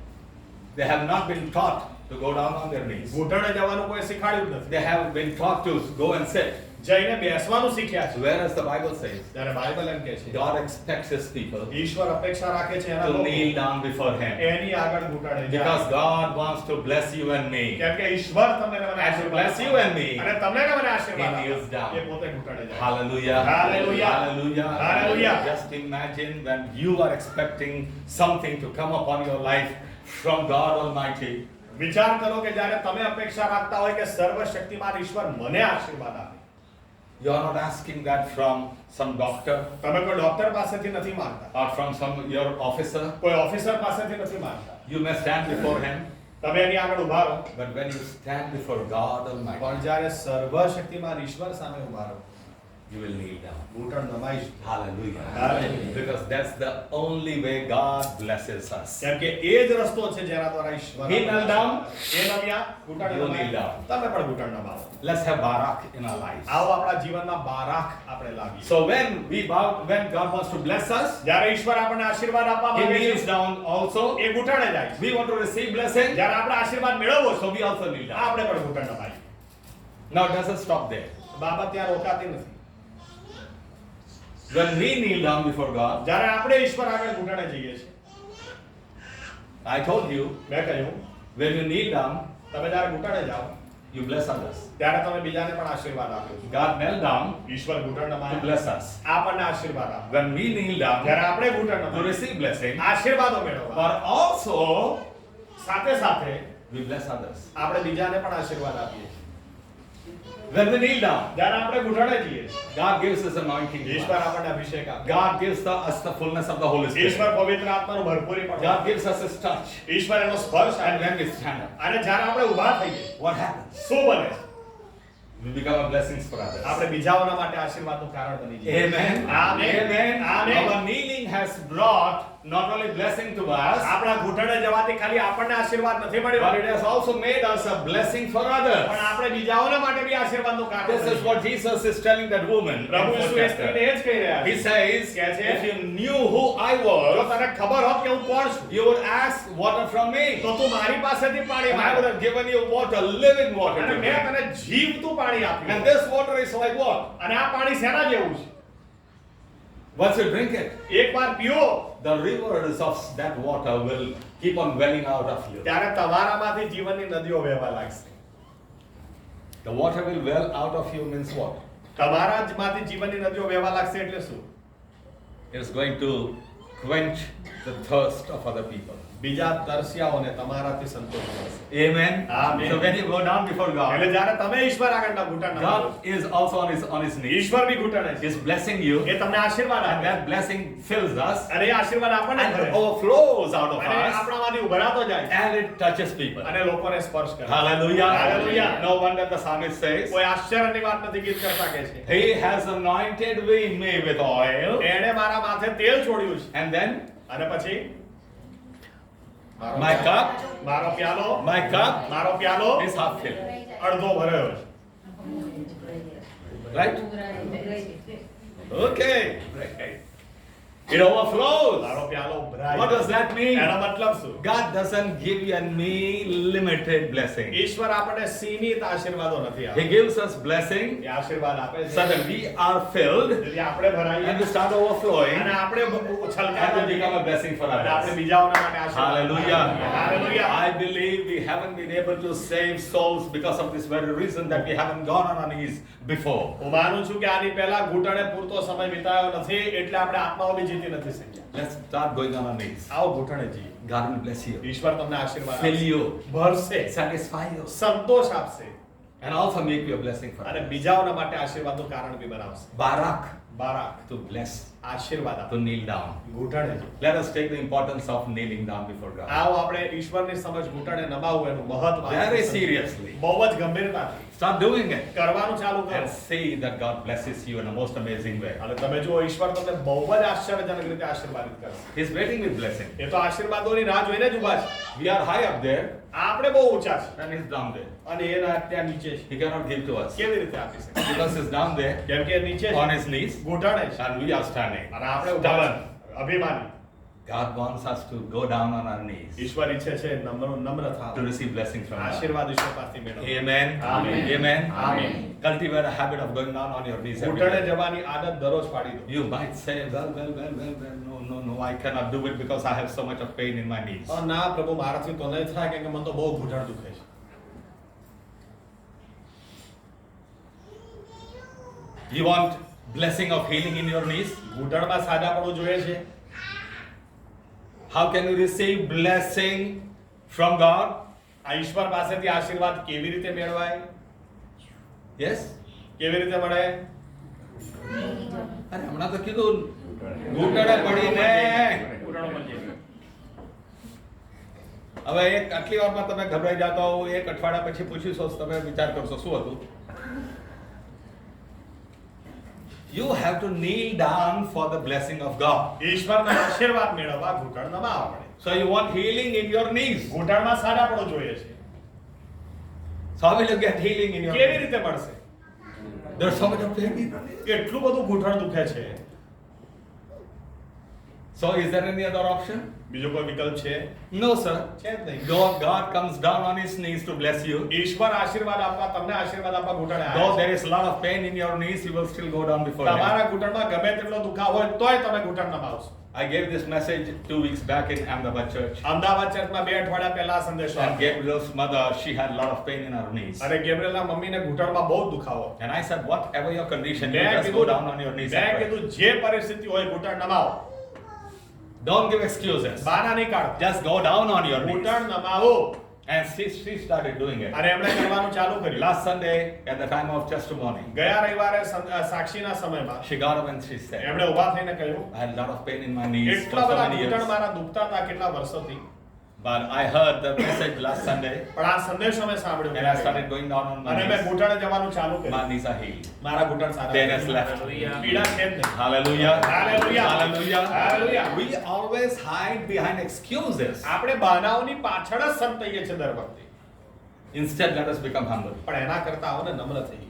They have not been taught to go down on their knees. ઘૂંટણે જવાનું કોઈ શીખવાડ્યું જ નથી. They have been taught to go and sit. જઈને બેસવાનું શીખ્યા છે. Whereas the Bible says ત્યારે બાઇબલ એમ કહે છે God expects His people ઈશ્વર અપેક્ષા રાખે છે એના to લોકો kneel down before Him એની આગળ ઘૂંટણે because જાય. God wants to bless you and me. કેમ કે ઈશ્વર તમને ને મને And to આશીર્વાદ bless you આપે. and me, અને તમને ને મને આશીર્વાદ He આપે. kneels down. એ પોતે ઘૂંટણે જાય. Hallelujah. Hallelujah. Hallelujah. Hallelujah. Just imagine when you are expecting something to come upon your life from God Almighty. વિચાર કરો કે જ્યારે તમે અપેક્ષા રાખતા હોય કે સર્વશક્તિમાન ઈશ્વર મને આશીર્વાદ આપે. You are not asking that from some doctor તમે કોઈ ડોક્ટર પાસેથી નથી માંગતા, or from some your officer. કોઈ ઓફિસર પાસેથી નથી માંગતા. You may stand before Him, તમે એની આગળ ઊભા રહો. but when you stand before God Almighty, પણ જ્યારે સર્વશક્તિમાન ઈશ્વર સામે ઊભા રહો, you will kneel down. ઘૂંટણ નમાઈશ. Hallelujah. Hallelujah. Because that's the only way God blesses us. કેમ કે એ જ રસ્તો છે જેના દ્વારા ઈશ્વર He knelt down. એ નમ્યા, ઘૂંટણ You નમાય. kneel down. તમે પણ ઘૂંટણ નમાવો. Let's have barak in our lives. આવો આપણા જીવનમાં બારાક આપણે લાવીએ. So when God wants to bless us, જ્યારે ઈશ્વર આપણને આશીર્વાદ આપવા He માંગે kneels છે, down also. એ ઘૂંટણે જાય છે. We want to receive blessing, જ્યારે આપણે આશીર્વાદ મેળવવો છે, so we also kneel down. આપણે પણ ઘૂંટણ નમાઈએ. Now it doesn't stop there. બાબત ત્યાં રોકાતી નથી. When we kneel down before God, જ્યારે આપણે ઈશ્વર આગળ ઘૂંટણે જઈએ છીએ, I told you, મેં કહ્યું when you kneel down, તમે જ્યારે ઘૂંટણે જાઓ you bless others. ત્યારે તમે બીજાને પણ આશીર્વાદ આપો છો. God knelt down ઈશ્વર ઘૂંટણ to નમાય, bless us. આપણને આશીર્વાદ આપે. When we kneel down જ્યારે આપણે ઘૂંટણ to નમાઈએ, receive blessing, આશીર્વાદો મેળવવા, but also સાથે સાથે we bless others. આપણે બીજાને પણ આશીર્વાદ આપીએ છીએ. When we kneel down, જ્યારે આપણે ઘૂંટણે જઈએ છીએ, God gives us anointing. ઈશ્વર આપણને અભિષેક આપે. God gives us the fullness of the Holy ઈશ્વર Spirit. પવિત્ર આત્માનું ભરપૂરીપણું God આપે. gives us His touch. ઈશ્વર એનો સ્પર્શ And આપે. when we stand up, અને જ્યારે આપણે ઊભા થઈએ, what happens? શું બને છે? We become a blessing for others. આપણે બીજાઓના માટે આશીર્વાદનું કારણ બની જઈએ. Amen. Amen. Amen. Amen. Our kneeling has brought not only blessing to us, આપણા ઘૂંટણે જવાથી ખાલી આપણને આશીર્વાદ નથી મળ્યો, but it has also made us a blessing for others. પણ આપણે બીજાઓના માટે બી આશીર્વાદનું કારણ This બની is what જઈએ. Jesus is telling that woman. in પ્રભુ fourth ઈસુ એ સ્ત્રીને chapter. એ જ કહી રહ્યા He છે. says, કહે છે, if you knew who I જો was, તને ખબર હોત કે હું કોણ છું, you would ask water from me. તો તું મારી પાસેથી પાણી And I માંગ. would have given you water, living water. અને to મેં drink. તને જીવતું પાણી આપ્યું. And this water is like what? અને આ પાણી શેના જેવું છે? Once you drink it, એકવાર પીઓ the rivers of that water will keep on welling out of you. ત્યારે તમારામાંથી જીવનની નદીઓ વહેવા લાગશે. The water will well out of you means what? તમારામાંથી જીવનની નદીઓ વહેવા લાગશે એટલે શું? It's going to quench the thirst of other people. બીજા તરસ્યાઓને તમારાથી સંતોષ મળશે. Amen. Amen. So when you go down before એટલે God, જ્યારે તમે ઈશ્વર આગળના ઘૂંટણ નમાવો, God is also on his knees. ઈશ્વર બી ઘૂંટણે છે. He's blessing you, એ તમને આશીર્વાદ and આપે. that blessing fills us અને એ આશીર્વાદ આપણને and ભરે. it overflows out of અને us આપણામાંથી ઉભરાતો જાય છે. and it touches people. અને લોકોને સ્પર્શ કરે. Hallelujah. Hallelujah. No wonder the psalmist says, કોઈ આશ્ચર્યની વાત નથી ગીતકર્તા કહે છે. He has anointed me with oil. એણે મારા માથે તેલ છોડ્યું છે. And then અને પછી my cup મારો પ્યાલો is half filled. અડધો ભરાયો છે. Right? Okay. It overflows. મારો પ્યાલો ભરાય. What does that mean? એનો મતલબ શું? God doesn't give you and me limited blessing. ઈશ્વર આપણને સીમિત આશીર્વાદો નથી He આપતા. gives us blessing એ આશીર્વાદ આપે so છે. that we are filled જેથી આપણે ભરાઈએ and we start overflowing અને આપણે and છલકાતા we become a blessing for અને આપણે others. બીજાઓના માટે આશીર્વાદ. Hallelujah. Hallelujah. I believe we haven't been able to save souls because of this very reason that we haven't gone on our knees before. હું માનું છું કે આની પહેલા ઘૂંટણે પૂરતો સમય વિતાયો નથી એટલે આપણે આત્માઓ બી જીતી નથી શક્યા. Let's start going on our knees. આવો ઘૂંટણે જઈએ. God will bless you, ઈશ્વર તમને આશીર્વાદ fill આપશે. you, ભરશે, satisfy you, સંતોષ આપશે and also make you a blessing for અને others. બીજાઓના માટે આશીર્વાદનું કારણ બી બનાવશે. Barak બારાક to bless આશીર્વાદ આપે, to kneel down. ઘૂંટણે જ. Let us take the importance of kneeling down before God. આવો આપણે ઈશ્વરની સમજ ઘૂંટણે નમાવવું એનું મહત્વ Very seriously. બહુ જ ગંભીરતાથી Start doing it કરવાનું ચાલુ કરો and see that God blesses you in a most amazing way. અને તમે જુઓ ઈશ્વર તમને બહુ જ આશ્ચર્યજનક રીતે આશીર્વાદિત કરશે. He's waiting with blessing. એ તો આશીર્વાદોની રાહ જોઈને જ ઊભા છે. We are high up there આપણે બહુ ઊંચા છે and He's down there. અને એના ત્યાં નીચે છે. He cannot give to us કેવી રીતે આપી શકે? because He's down there કેમ કે એ નીચે on છે, His knees ઘૂંટણે છે and we are standing. અને આપણે ઊભા Stubborn. છીએ, અભિમાની. God wants us to go down on our knees ઈશ્વર ઈચ્છે છે નમ્ર to થાવ, receive blessings from God. આશીર્વાદ ઈશ્વર પાસેથી મેળવો. Amen. Amen. Amen. Amen. Cultivate a habit of going down on your knees every ઘૂંટણે day. જવાની આદત દરરોજ પાડી દો. You might say, well, no, I cannot do it because I have so much of pain in my knees. ના પ્રભુ મારાથી તો નહીં થાય કેમ કે મને તો બહુ ઘૂંટણ દુખે છે. You want blessing of healing in your knees? ઘૂંટણમાં સાજાપણું જોઈએ છે. How can you receive blessing from God? આ ઈશ્વર પાસેથી આશીર્વાદ કેવી રીતે મેળવાય? Yes? કેવી રીતે મળે? અરે હમણાં તો કીધું ઘૂંટણે પડીને. ઘૂંટણો પર જઈએ. હવે આટલી વારમાં તમે ગભરાઈ જાતો હો, એક અઠવાડિયા પછી પૂછીશો તમે વિચાર કરશો શું હતું? You have to kneel down for the blessing of God. ઈશ્વરના આશીર્વાદ મેળવવા ઘૂંટણ નમાવવા પડે. So you want healing in your knees. ઘૂંટણમાં સાજાપણું જોઈએ છે. So how will you get healing in your કેવી knees? રીતે મળશે? There's so much of pain in your knees. એટલું બધું ઘૂંટણ દુખે છે. So is there any other option? બીજો કોઈ વિકલ્પ છે? No, sir. છે જ નહીં. God comes down on His knees to bless you. ઈશ્વર આશીર્વાદ આપવા, તમને આશીર્વાદ આપવા ઘૂંટણે Though આવ્યા there છે. is a lot of pain in your knees, you will still go down before Him. તમારા ઘૂંટણમાં ગમે તેટલો દુખાવ હોય તોય તમે ઘૂંટણ નમાવશો. I gave this message 2 weeks back in Ahmedabad church. Ahmedabad ચર્ચમાં 2 અઠવાડિયા પહેલા આ સંદેશો And આપ્યો. Gabriel's mother, she had a lot of pain in her knees. અને ગેબ્રિએલના મમ્મીને ઘૂંટણમાં બહુ જ દુખાવો. And I said, whatever your condition, you મેં just go down on your knees. મેં and pray. કીધું જે પરિસ્થિતિ હોય ઘૂંટણ નમાવો. Don't give excuses. બહાના નહીં કાઢો. Just go down on your knees. ઘૂંટણ નમાવો. And she started doing it. અને એમણે કરવાનું ચાલુ કર્યું. Last Sunday, at the time of testimony, ગયા રવિવારે સાક્ષીના સમયમાં she got up and she said, એમણે ઊભા થઈને કહ્યું, I had a lot of pain in my knees for એટલા so બધા many ઘૂંટણ years. મારા દુખતા હતા કેટલા વર્ષોથી. But I heard the message last Sunday પણ આ સંદેશો મેં સાંભળ્યો. and I started going down on my અને મેં knees. ઘૂંટણે જવાનું ચાલુ My કર્યું. knees are healed. મારા ઘૂંટણ સારા Pain થઈ has ગયા. left. પીડા છે જ નહીં. Hallelujah. Hallelujah. Hallelujah. Hallelujah. We always hide behind excuses. આપણે બહાનાઓની પાછળ જ સંતાઈએ છે દર વખતે. Instead, let us become humble. પણ એના કરતા આવો ને નમ્ર થઈએ.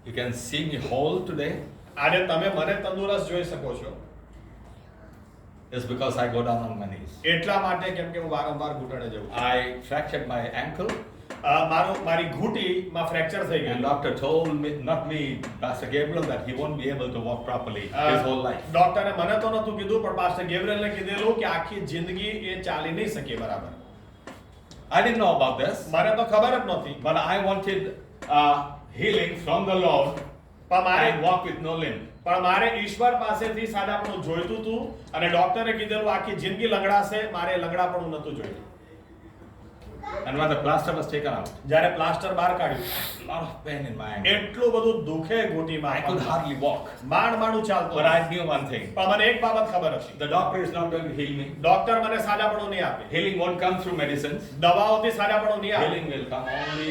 You can see me whole today. આજે તમે મને તંદુરસ્ત જોઈ શકો છો. It's because I go down on my knees. એટલા માટે કેમ કે હું વારંવાર ઘૂંટણે જઉં છું. I fractured my ankle મારી ઘૂંટીમાં ફ્રેક્ચર થઈ and ગયું. doctor told me, not me, Pastor Gabriel, that he won't be able to walk properly his whole life. ડોક્ટરે મને તો નતું કીધું પણ પાસ્ટર ગેબ્રિએલને કીધેલું કે આખી જિંદગી એ ચાલી નહીં શકે બરાબર. I didn't know about this, મને તો ખબર જ નહોતી. but I wanted healing from the Lord પણ મારે and walk with no limp. ઈશ્વર પાસેથી સાજાપણું જોઈતું હતું અને ડોક્ટરે કીધેલું આખી જિંદગી લંગડાશે, મારે લંગડાપણું નતું જોઈતું. And when the plaster was taken out, જ્યારે પ્લાસ્ટર બહાર કાઢ્યું, a lot of pain in my ankle. એટલું બધું દુખે ઘૂંટીમાં. I could hardly walk. માંડું ચાલતું. But I knew one thing. પણ મને એક બાબત ખબર હતી. The doctor is not going to heal me. Doctor મને સાજાપણું નહીં આપે. Healing won't come through medicines. દવાઓથી સાજાપણું નહીં આપે. Healing will come only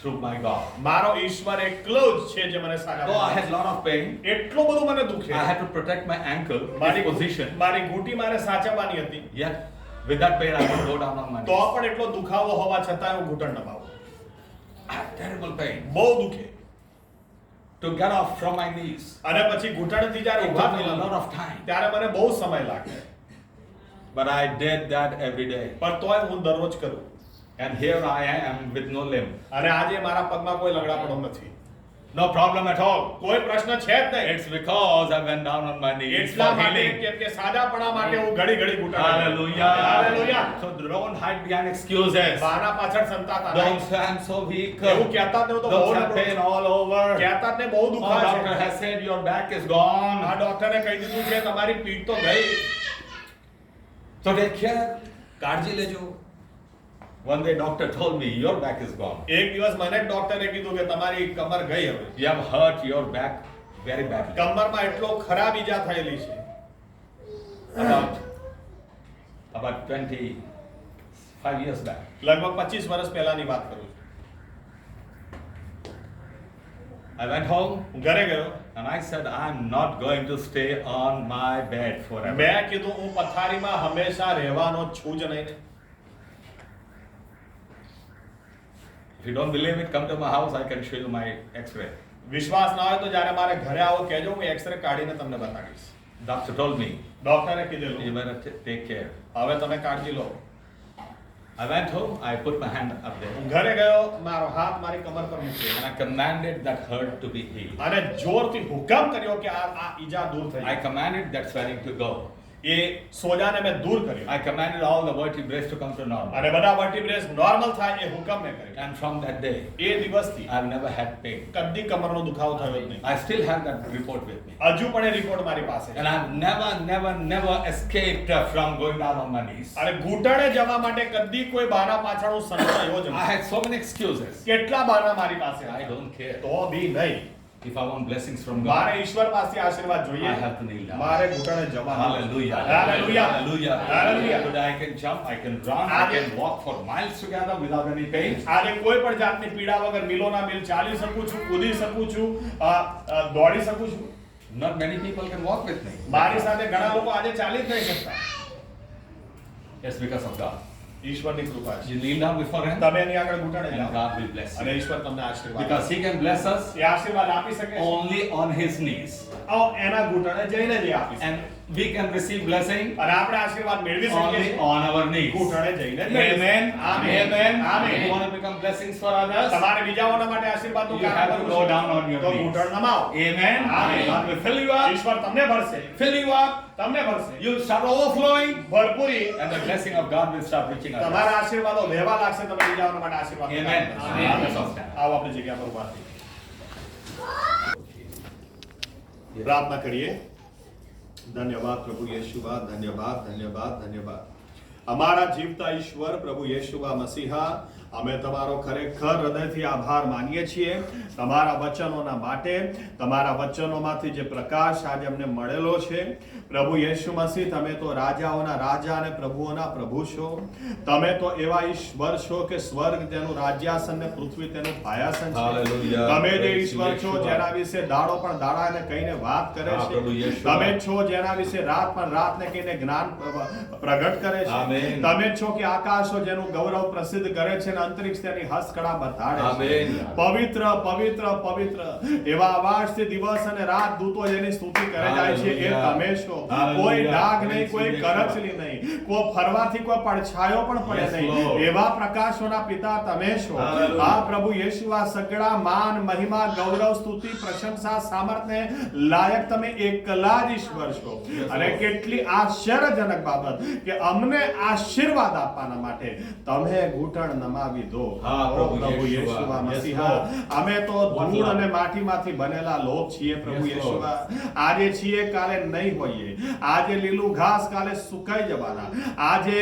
through my God. મારો ઈશ્વર એકલો જ છે જે મને Though I સાજાપણું had a lot of pain, એટલું બધું મને દુખે. I had to protect my ankle, મારી its position. મારી ઘૂંટી મારે સાચવવાની હતી. Yet, with that pain, I would go down on my તો knees. પણ એટલો દુખાવો હોવા છતાં હું ઘૂંટણ નમાવું. I had terrible pain. બહુ દુખે. To get off from my knees, અને પછી ઘૂંટણથી જ્યારે it ઊભા took me a lot થયેલા of time. ત્યારે મને બહુ સમય લાગે. But I did that every day. પણ તોય હું દરરોજ કરું. And here I am with no limb. અને આજે મારા પગમાં કોઈ લંગડાપણું નથી. No problem at all. કોઈ પ્રશ્ન છે જ નહીં. It's because I went down on my knees એટલા for માટે healing. કેમ કે સાજાપણા માટે હું ઘડી ઘડી ઘૂંટણ. Hallelujah. Hallelujah. So don't hide behind excuses. બહાના પાછળ સંતાતા Don't નહીં. say I'm so weak. એવું કહેતા જ નહીં, હું તો બહુ Don't have નબળો pain છું. all over. કહેતા જ નહીં, બહુ Oh, દુખાય doctor છે. has said your back is gone. આ ડોક્ટરે કહી દીધું છે તમારી પીઠ તો ગઈ. So take care. કાળજી લેજો. One day doctor told me your back is gone. એક દિવસ મને જ ડોક્ટરે કીધું કે તમારી કમર ગઈ હવે. You have hurt your back very badly. કમરમાં એટલો ખરાબ ઈજા થયેલી છે. About 25 years back. લગભગ 25 વર્ષ પહેલાની વાત કરું છું. I went home હું ઘરે ગયો and I said, I'm not going to stay on my bed forever. મેં કીધું હું પથારીમાં હંમેશા રહેવાનો છું જ નહીં. If you don't believe it, come to my house, I can show you my x-ray. વિશ્વાસ ના હોય તો જ્યારે મારે ઘરે આવો કહેજો, હું એક્સરે કાઢીને તમને બતાવીશ. Doctor told me, ડોક્ટરે you કીધેલું better take care. હવે તમે કાળજી લો. I went home, I put my hand up there હું ઘરે ગયો, મારો હાથ મારી કમર પર મૂક્યો and I commanded that hurt to be healed. અને જોરથી હુકમ કર્યો કે આ ઈજા દૂર થઈ I commanded that swelling to go. એ સોજાને મેં દૂર કર્યો I commanded all the vertebrae to come to normal. અને બધા વર્ટિબ્રેસ નોર્મલ થાય એ હુકમ મેં કર્યો. And from that day, એ દિવસથી I've never had pain. કદી કમરનો દુખાવો થયો જ નહીં. I still have that report with me. હજુ પણ એ રિપોર્ટ મારી પાસે છે. And I've never escaped from going down on my knees. અને ઘૂંટણે જવા માટે કદી કોઈ બહાના પાછળ હું સંતાયો જ I નહીં. had so many excuses. કેટલા બહાના મારી પાસે I don't care. તો બી નહીં. If I want blessings from મારે God, ઈશ્વર પાસે આશીર્વાદ જોઈએ. I have to kneel down. મારે ઘૂંટણે જવાનું. Hallelujah. Hallelujah. Hallelujah. Hallelujah. Today I can jump, I can run, I can walk for miles together without any pain. આજે કોઈ પણ જાતની પીડા વગર મિલોના મિલ ચાલી શકું છું, કૂદી શકું છું, દોડી શકું છું. Not many people can walk with me. મારી સાથે ઘણા લોકો આજે ચાલી જ નહીં શકતા. It's because of God. ઈશ્વરની કૃપા છે. You kneel down before Him તમે એની આગળ ઘૂંટણે and જાઓ God will bless અને you. ઈશ્વર તમને આશીર્વાદ Because He can bless us આપે. એ આશીર્વાદ આપી શકે છે. only on His knees. એના ઘૂંટણે જઈને જ એ આપી શકે. And we can receive blessing અને આપણે આશીર્વાદ મેળવી શકીએ only છીએ on our knees. ઘૂંટણે જઈને જ મેળવી શકીએ. Amen. Amen. Amen. Amen. You want to become blessings for others? તમારે બીજાઓના માટે આશીર્વાદનું You કામ have to કરવું go છે. down on your તો knees. ઘૂંટણ નમાવો. Amen. Amen. God will fill you up. ઈશ્વર તમને ભરશે. Fill you up. તમને ભરશે. You'll start overflowing. ભરપૂરી And the blessing of God will start reaching others. તમારા આશીર્વાદો વહેવા લાગશે. તમે બીજાઓના માટે આશીર્વાદ Amen. કરતા. Amen. આવો આપણી જગ્યા પર ઉભા થઈએ. પ્રાર્થના કરીએ. ધન્યવાદ પ્રભુ યેશુવા, ધન્યવાદ, ધન્યવાદ, ધન્યવાદ. અમારા જીવતા ઈશ્વર પ્રભુ યેશુવા મસીહા, અમે તમારો ખરેખર હૃદયથી આભાર માનીએ છીએ તમારા વચનોના માટે. તમારા વચનોમાંથી જે પ્રકાશ આજે અમને મળેલો છે પ્રભુ યેશુ મસીહ, તમે તો રાજાઓના રાજા અને પ્રભુઓના પ્રભુ છો. તમે તો એવા ઈશ્વર છો કે સ્વર્ગ તેનું રાજ્યાસન ને પૃથ્વી તેનું પાયાસન છે. Hallelujah. તમે જે Praise ઈશ્વર છો Yeshua. જેના વિશે દાડો પણ દાડાને કહીને વાત કરે હા, છે. પ્રભુ યેશુઆ. તમે છો જેના વિશે રાત પણ રાતને કહીને જ્ઞાન પ્રગટ કરે છે. આમેન. તમે છો કે આકાશો જેનું ગૌરવ પ્રસિદ્ધ કરે છે અને અંતરિક્ષ તેની હસ્તકળા બતાડે છે. આમેન. પવિત્ર પવિત્ર પવિત્ર એવા અવાજથી દિવસ અને રાત દૂતો જેની સ્તુતિ કરે જાય છે એ Hallelujah. તમે છો. Hallelujah. કોઈ ડાઘ નહીં, Praise કોઈ Yeshua. કરચલી નહીં, કોઈ ફરવાથી કોઈ પડછાયો પણ પડે Yes, નહીં. Lord. એવા પ્રકાશોના પિતા તમે છો. Hallelujah. આ પ્રભુ યેશુ, આ સગળા માન મહિમા ગૌરવ સ્તુતિ પ્રશંસા સામર્થ્યને લાયક તમે એકલા જ ઈશ્વર છો. Yes, અને Lord. કેટલી આશ્ચર્યજનક બાબત કે અમને આશીર્વાદ આપવાના માટે તમે ઘૂંટણ નમાવી દો. હા, ઓ પ્રભુ પ્રભુ યેશુઆ. યેશુઆ Yes, મસીહા, Lord. અમે તો ધૂળ Lord. અને માટીમાંથી બનેલા લોક છીએ પ્રભુ Yes, Lord. યેશુઆ. આજે છીએ કાલે નહીં હોઈએ. આજે લીલું ઘાસ કાલે સુકાઈ જવાના. આજે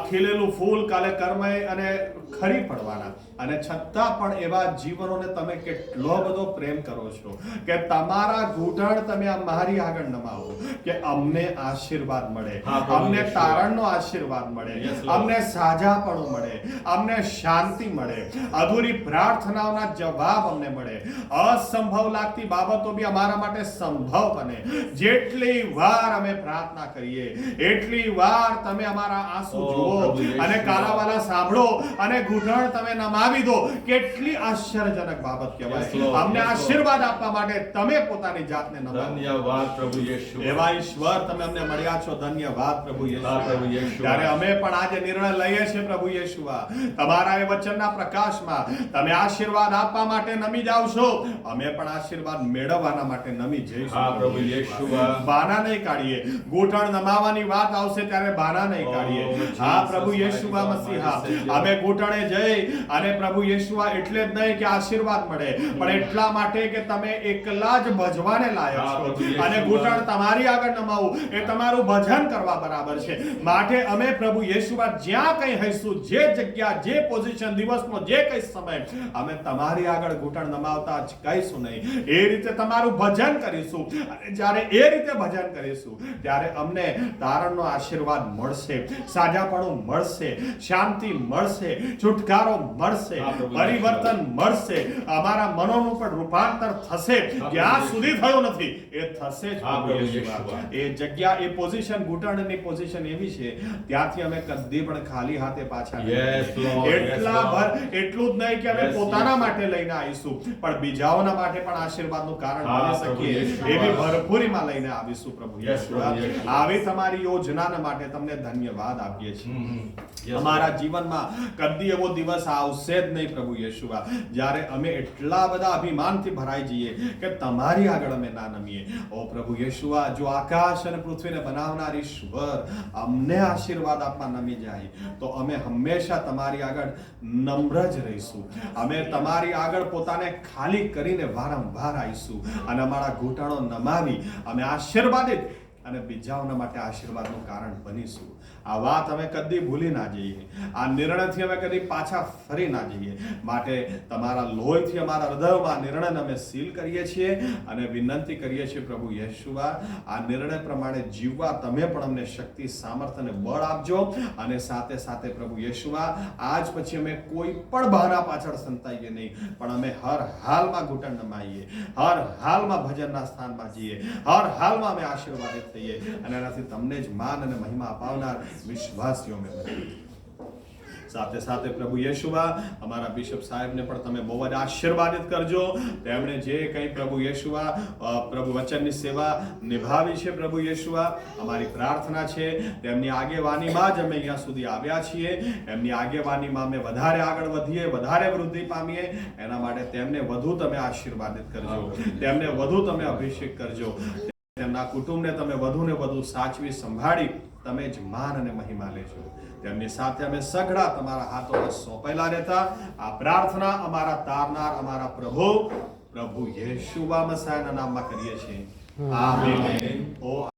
ખીલેલું ફૂલ કાલે કરમાઈ અને ખરી પડવાના. અને છતાં પણ એવા જીવનોને તમે કેટલો બધો પ્રેમ કરો છો કે તમારા ઘૂંટણ તમે અમારી આગળ નમાવો કે અમને આશીર્વાદ મળે, હા, પ્રભુ અમને યેશુઆ. તારણનો આશીર્વાદ મળે, Yes, Lord. અમને સાજાપણું મળે, અમને શાંતિ મળે, અધૂરી પ્રાર્થનાઓના જવાબ અમને મળે, અસંભવ લાગતી બાબતો બી અમારા માટે સંભવ બને. જેટલી વાર અમે પ્રાર્થના કરીએ એટલી વાર તમે અમારા આંસુ Oh, જુઓ પ્રભુ યેશુ. અને કાલાવાલા સાંભળો અને ઘૂંટણ તમે નમાવી દો. કેટલી આશ્ચર્યજનક બાબત Yes, કહેવાય. Lord. અમને Yes, Lord. આશીર્વાદ આપવા માટે તમે પોતાની જાતને નમાવો. ધન્યવાદ પ્રભુ યેશુ. એવા ઈશ્વર તમે અમને મળ્યા છો. ધન્યવાદ પ્રભુ હા, પ્રભુ યેશુ. યેશુ. ત્યારે અમે પણ આજે નિર્ણય લઈએ છીએ પ્રભુ યેશુઆ, તમારા એ વચનના પ્રકાશમાં તમે આશીર્વાદ આપવા માટે નમી જાવ છો. અમે પણ આશીર્વાદ મેળવવાના માટે નમી જઈશું. હા, પ્રભુ યેશુઆ. બાના નહીં કાઢીએ. ઘૂંટણ નમાવાની વાત આવશે ત્યારે બાના નહીં કાઢીએ. Oh, હા Jesus, પ્રભુ my યેશુઆ God, my મસીહા, Savior. અમે ઘૂંટણ ઘૂંટણે જઈ અને પ્રભુ યેશુઆ એટલે જ નહીં કે આશીર્વાદ મળે, પણ એટલા માટે કે તમે એકલા જ ભજવાને લાયક છો. અને ઘૂંટણ તમારી આગળ નમાવું એ તમારું ભજન કરવા બરાબર છે. માટે અમે પ્રભુ યેશુઆ જ્યાં કંઈ હઈશું, જે જગ્યા, જે પોઝિશન, દિવસનો જે કંઈ સમય, અમે તમારી આગળ ઘૂંટણ નમાવતા જ કહીશું નહીં. એ રીતે તમારું ભજન કરીશું. અને જ્યારે એ રીતે ભજન કરીશું ત્યારે અમને તારણનો આશીર્વાદ મળશે, સાજાપણું મળશે, શાંતિ મળશે, છુટકારો મળશે, પરિવર્તન મળશે. અમારા મનોનું પણ રૂપાંતર થશે. જ્યાં સુધી થયું નથી એ થશે જ. એ જગ્યા, એ પોઝિશન, ઘૂંટણની પોઝિશન એવી છે ત્યાંથી અમે કદી પણ ખાલી હાથે પાછા એટલું જ નહીં કે અમે પોતાના માટે લઈને આવીશું, પણ બીજાઓના માટે પણ આશીર્વાદનું કારણ બની શકીએ એવી ભરપૂરીમાં લઈને આવીશું. પ્રભુ યેશુઆ, આવી તમારી યોજનાના માટે તમને ધન્યવાદ આપીએ છીએ. અમારા જીવનમાં કદી એવો દિવસ આવશે જ નહીં પ્રભુ યેશુઆ જ્યારે અમે એટલા બધા અભિમાનથી ભરાઈ જઈએ કે તમારી આગળ અમે ના નમીએ. ઓ પ્રભુ યેશુઆ, જો આકાશ અને પૃથ્વીને બનાવનાર ઈશ્વર અમને આશીર્વાદ આપવા નમી જાય તો અમે હંમેશા તમારી આગળ નમ્ર જ રહીશું. અમે તમારી આગળ પોતાને ખાલી કરીને વારંવાર આવીશું અને અમારા ઘૂંટણો નમાવી અમે આશીર્વાદિત અને બીજાઓના માટે આશીર્વાદનું કારણ બનીશું. આ વાત અમે કદી ભૂલી ના જઈએ. આ નિર્ણયથી અમે કદી પાછા ફરી ના જઈએ. માટે તમારા લોહીથી અમારા હૃદયમાં નિર્ણયને અમે સીલ કરીએ છીએ અને વિનંતી કરીએ છીએ પ્રભુ યેશુઆ, આ નિર્ણય પ્રમાણે જીવવા તમે પણ અમને શક્તિ, સામર્થ્ય અને બળ આપજો. અને સાથે સાથે પ્રભુ યેશુઆ, આજ પછી અમે કોઈ પણ બહાના પાછળ સંતાઈએ નહીં, પણ અમે હર હાલમાં ઘૂંટણ નમાઈએ, હર હાલમાં ભજનના સ્થાનમાં જઈએ, હર હાલમાં અમે આશીર્વાદિત થઈએ અને એનાથી તમને જ માન અને મહિમા અપાવનાર વિશ્વાસીઓ અમે બનીએ. સાથે સાથે પ્રભુ યેશુઆ, અમારા બિશપ સાહેબને પણ તમે બહુ જ આશીર્વાદિત કરજો. તેમણે જે કંઈ પ્રભુ યેશુઆ પ્રભુ વચનની સેવા નિભાવી છે પ્રભુ યેશુઆ, અમારી પ્રાર્થના છે તેમની આગેવાનીમાં જ અમે અહીંયા સુધી આવ્યા છીએ. એમની આગેવાનીમાં અમે વધારે આગળ વધીએ, વધારે વૃદ્ધિ પામીએ. એના માટે તેમને વધુ તમે આશીર્વાદિત કરજો, તેમને વધુ તમે અભિષેક કરજો, તેમના કુટુંબને તમે વધુ ને વધુ સાચવી સંભાળી તમે જ માન અને મહિમા લેજો. તેમની સાથે અમે સઘળા તમારા હાથોમાં સોંપેલા રહેતા આ પ્રાર્થના અમારા તારનાર, અમારા પ્રભુ યેશુઆ મસીહાના નામમાં કરીએ છીએ. આમેન. ઓ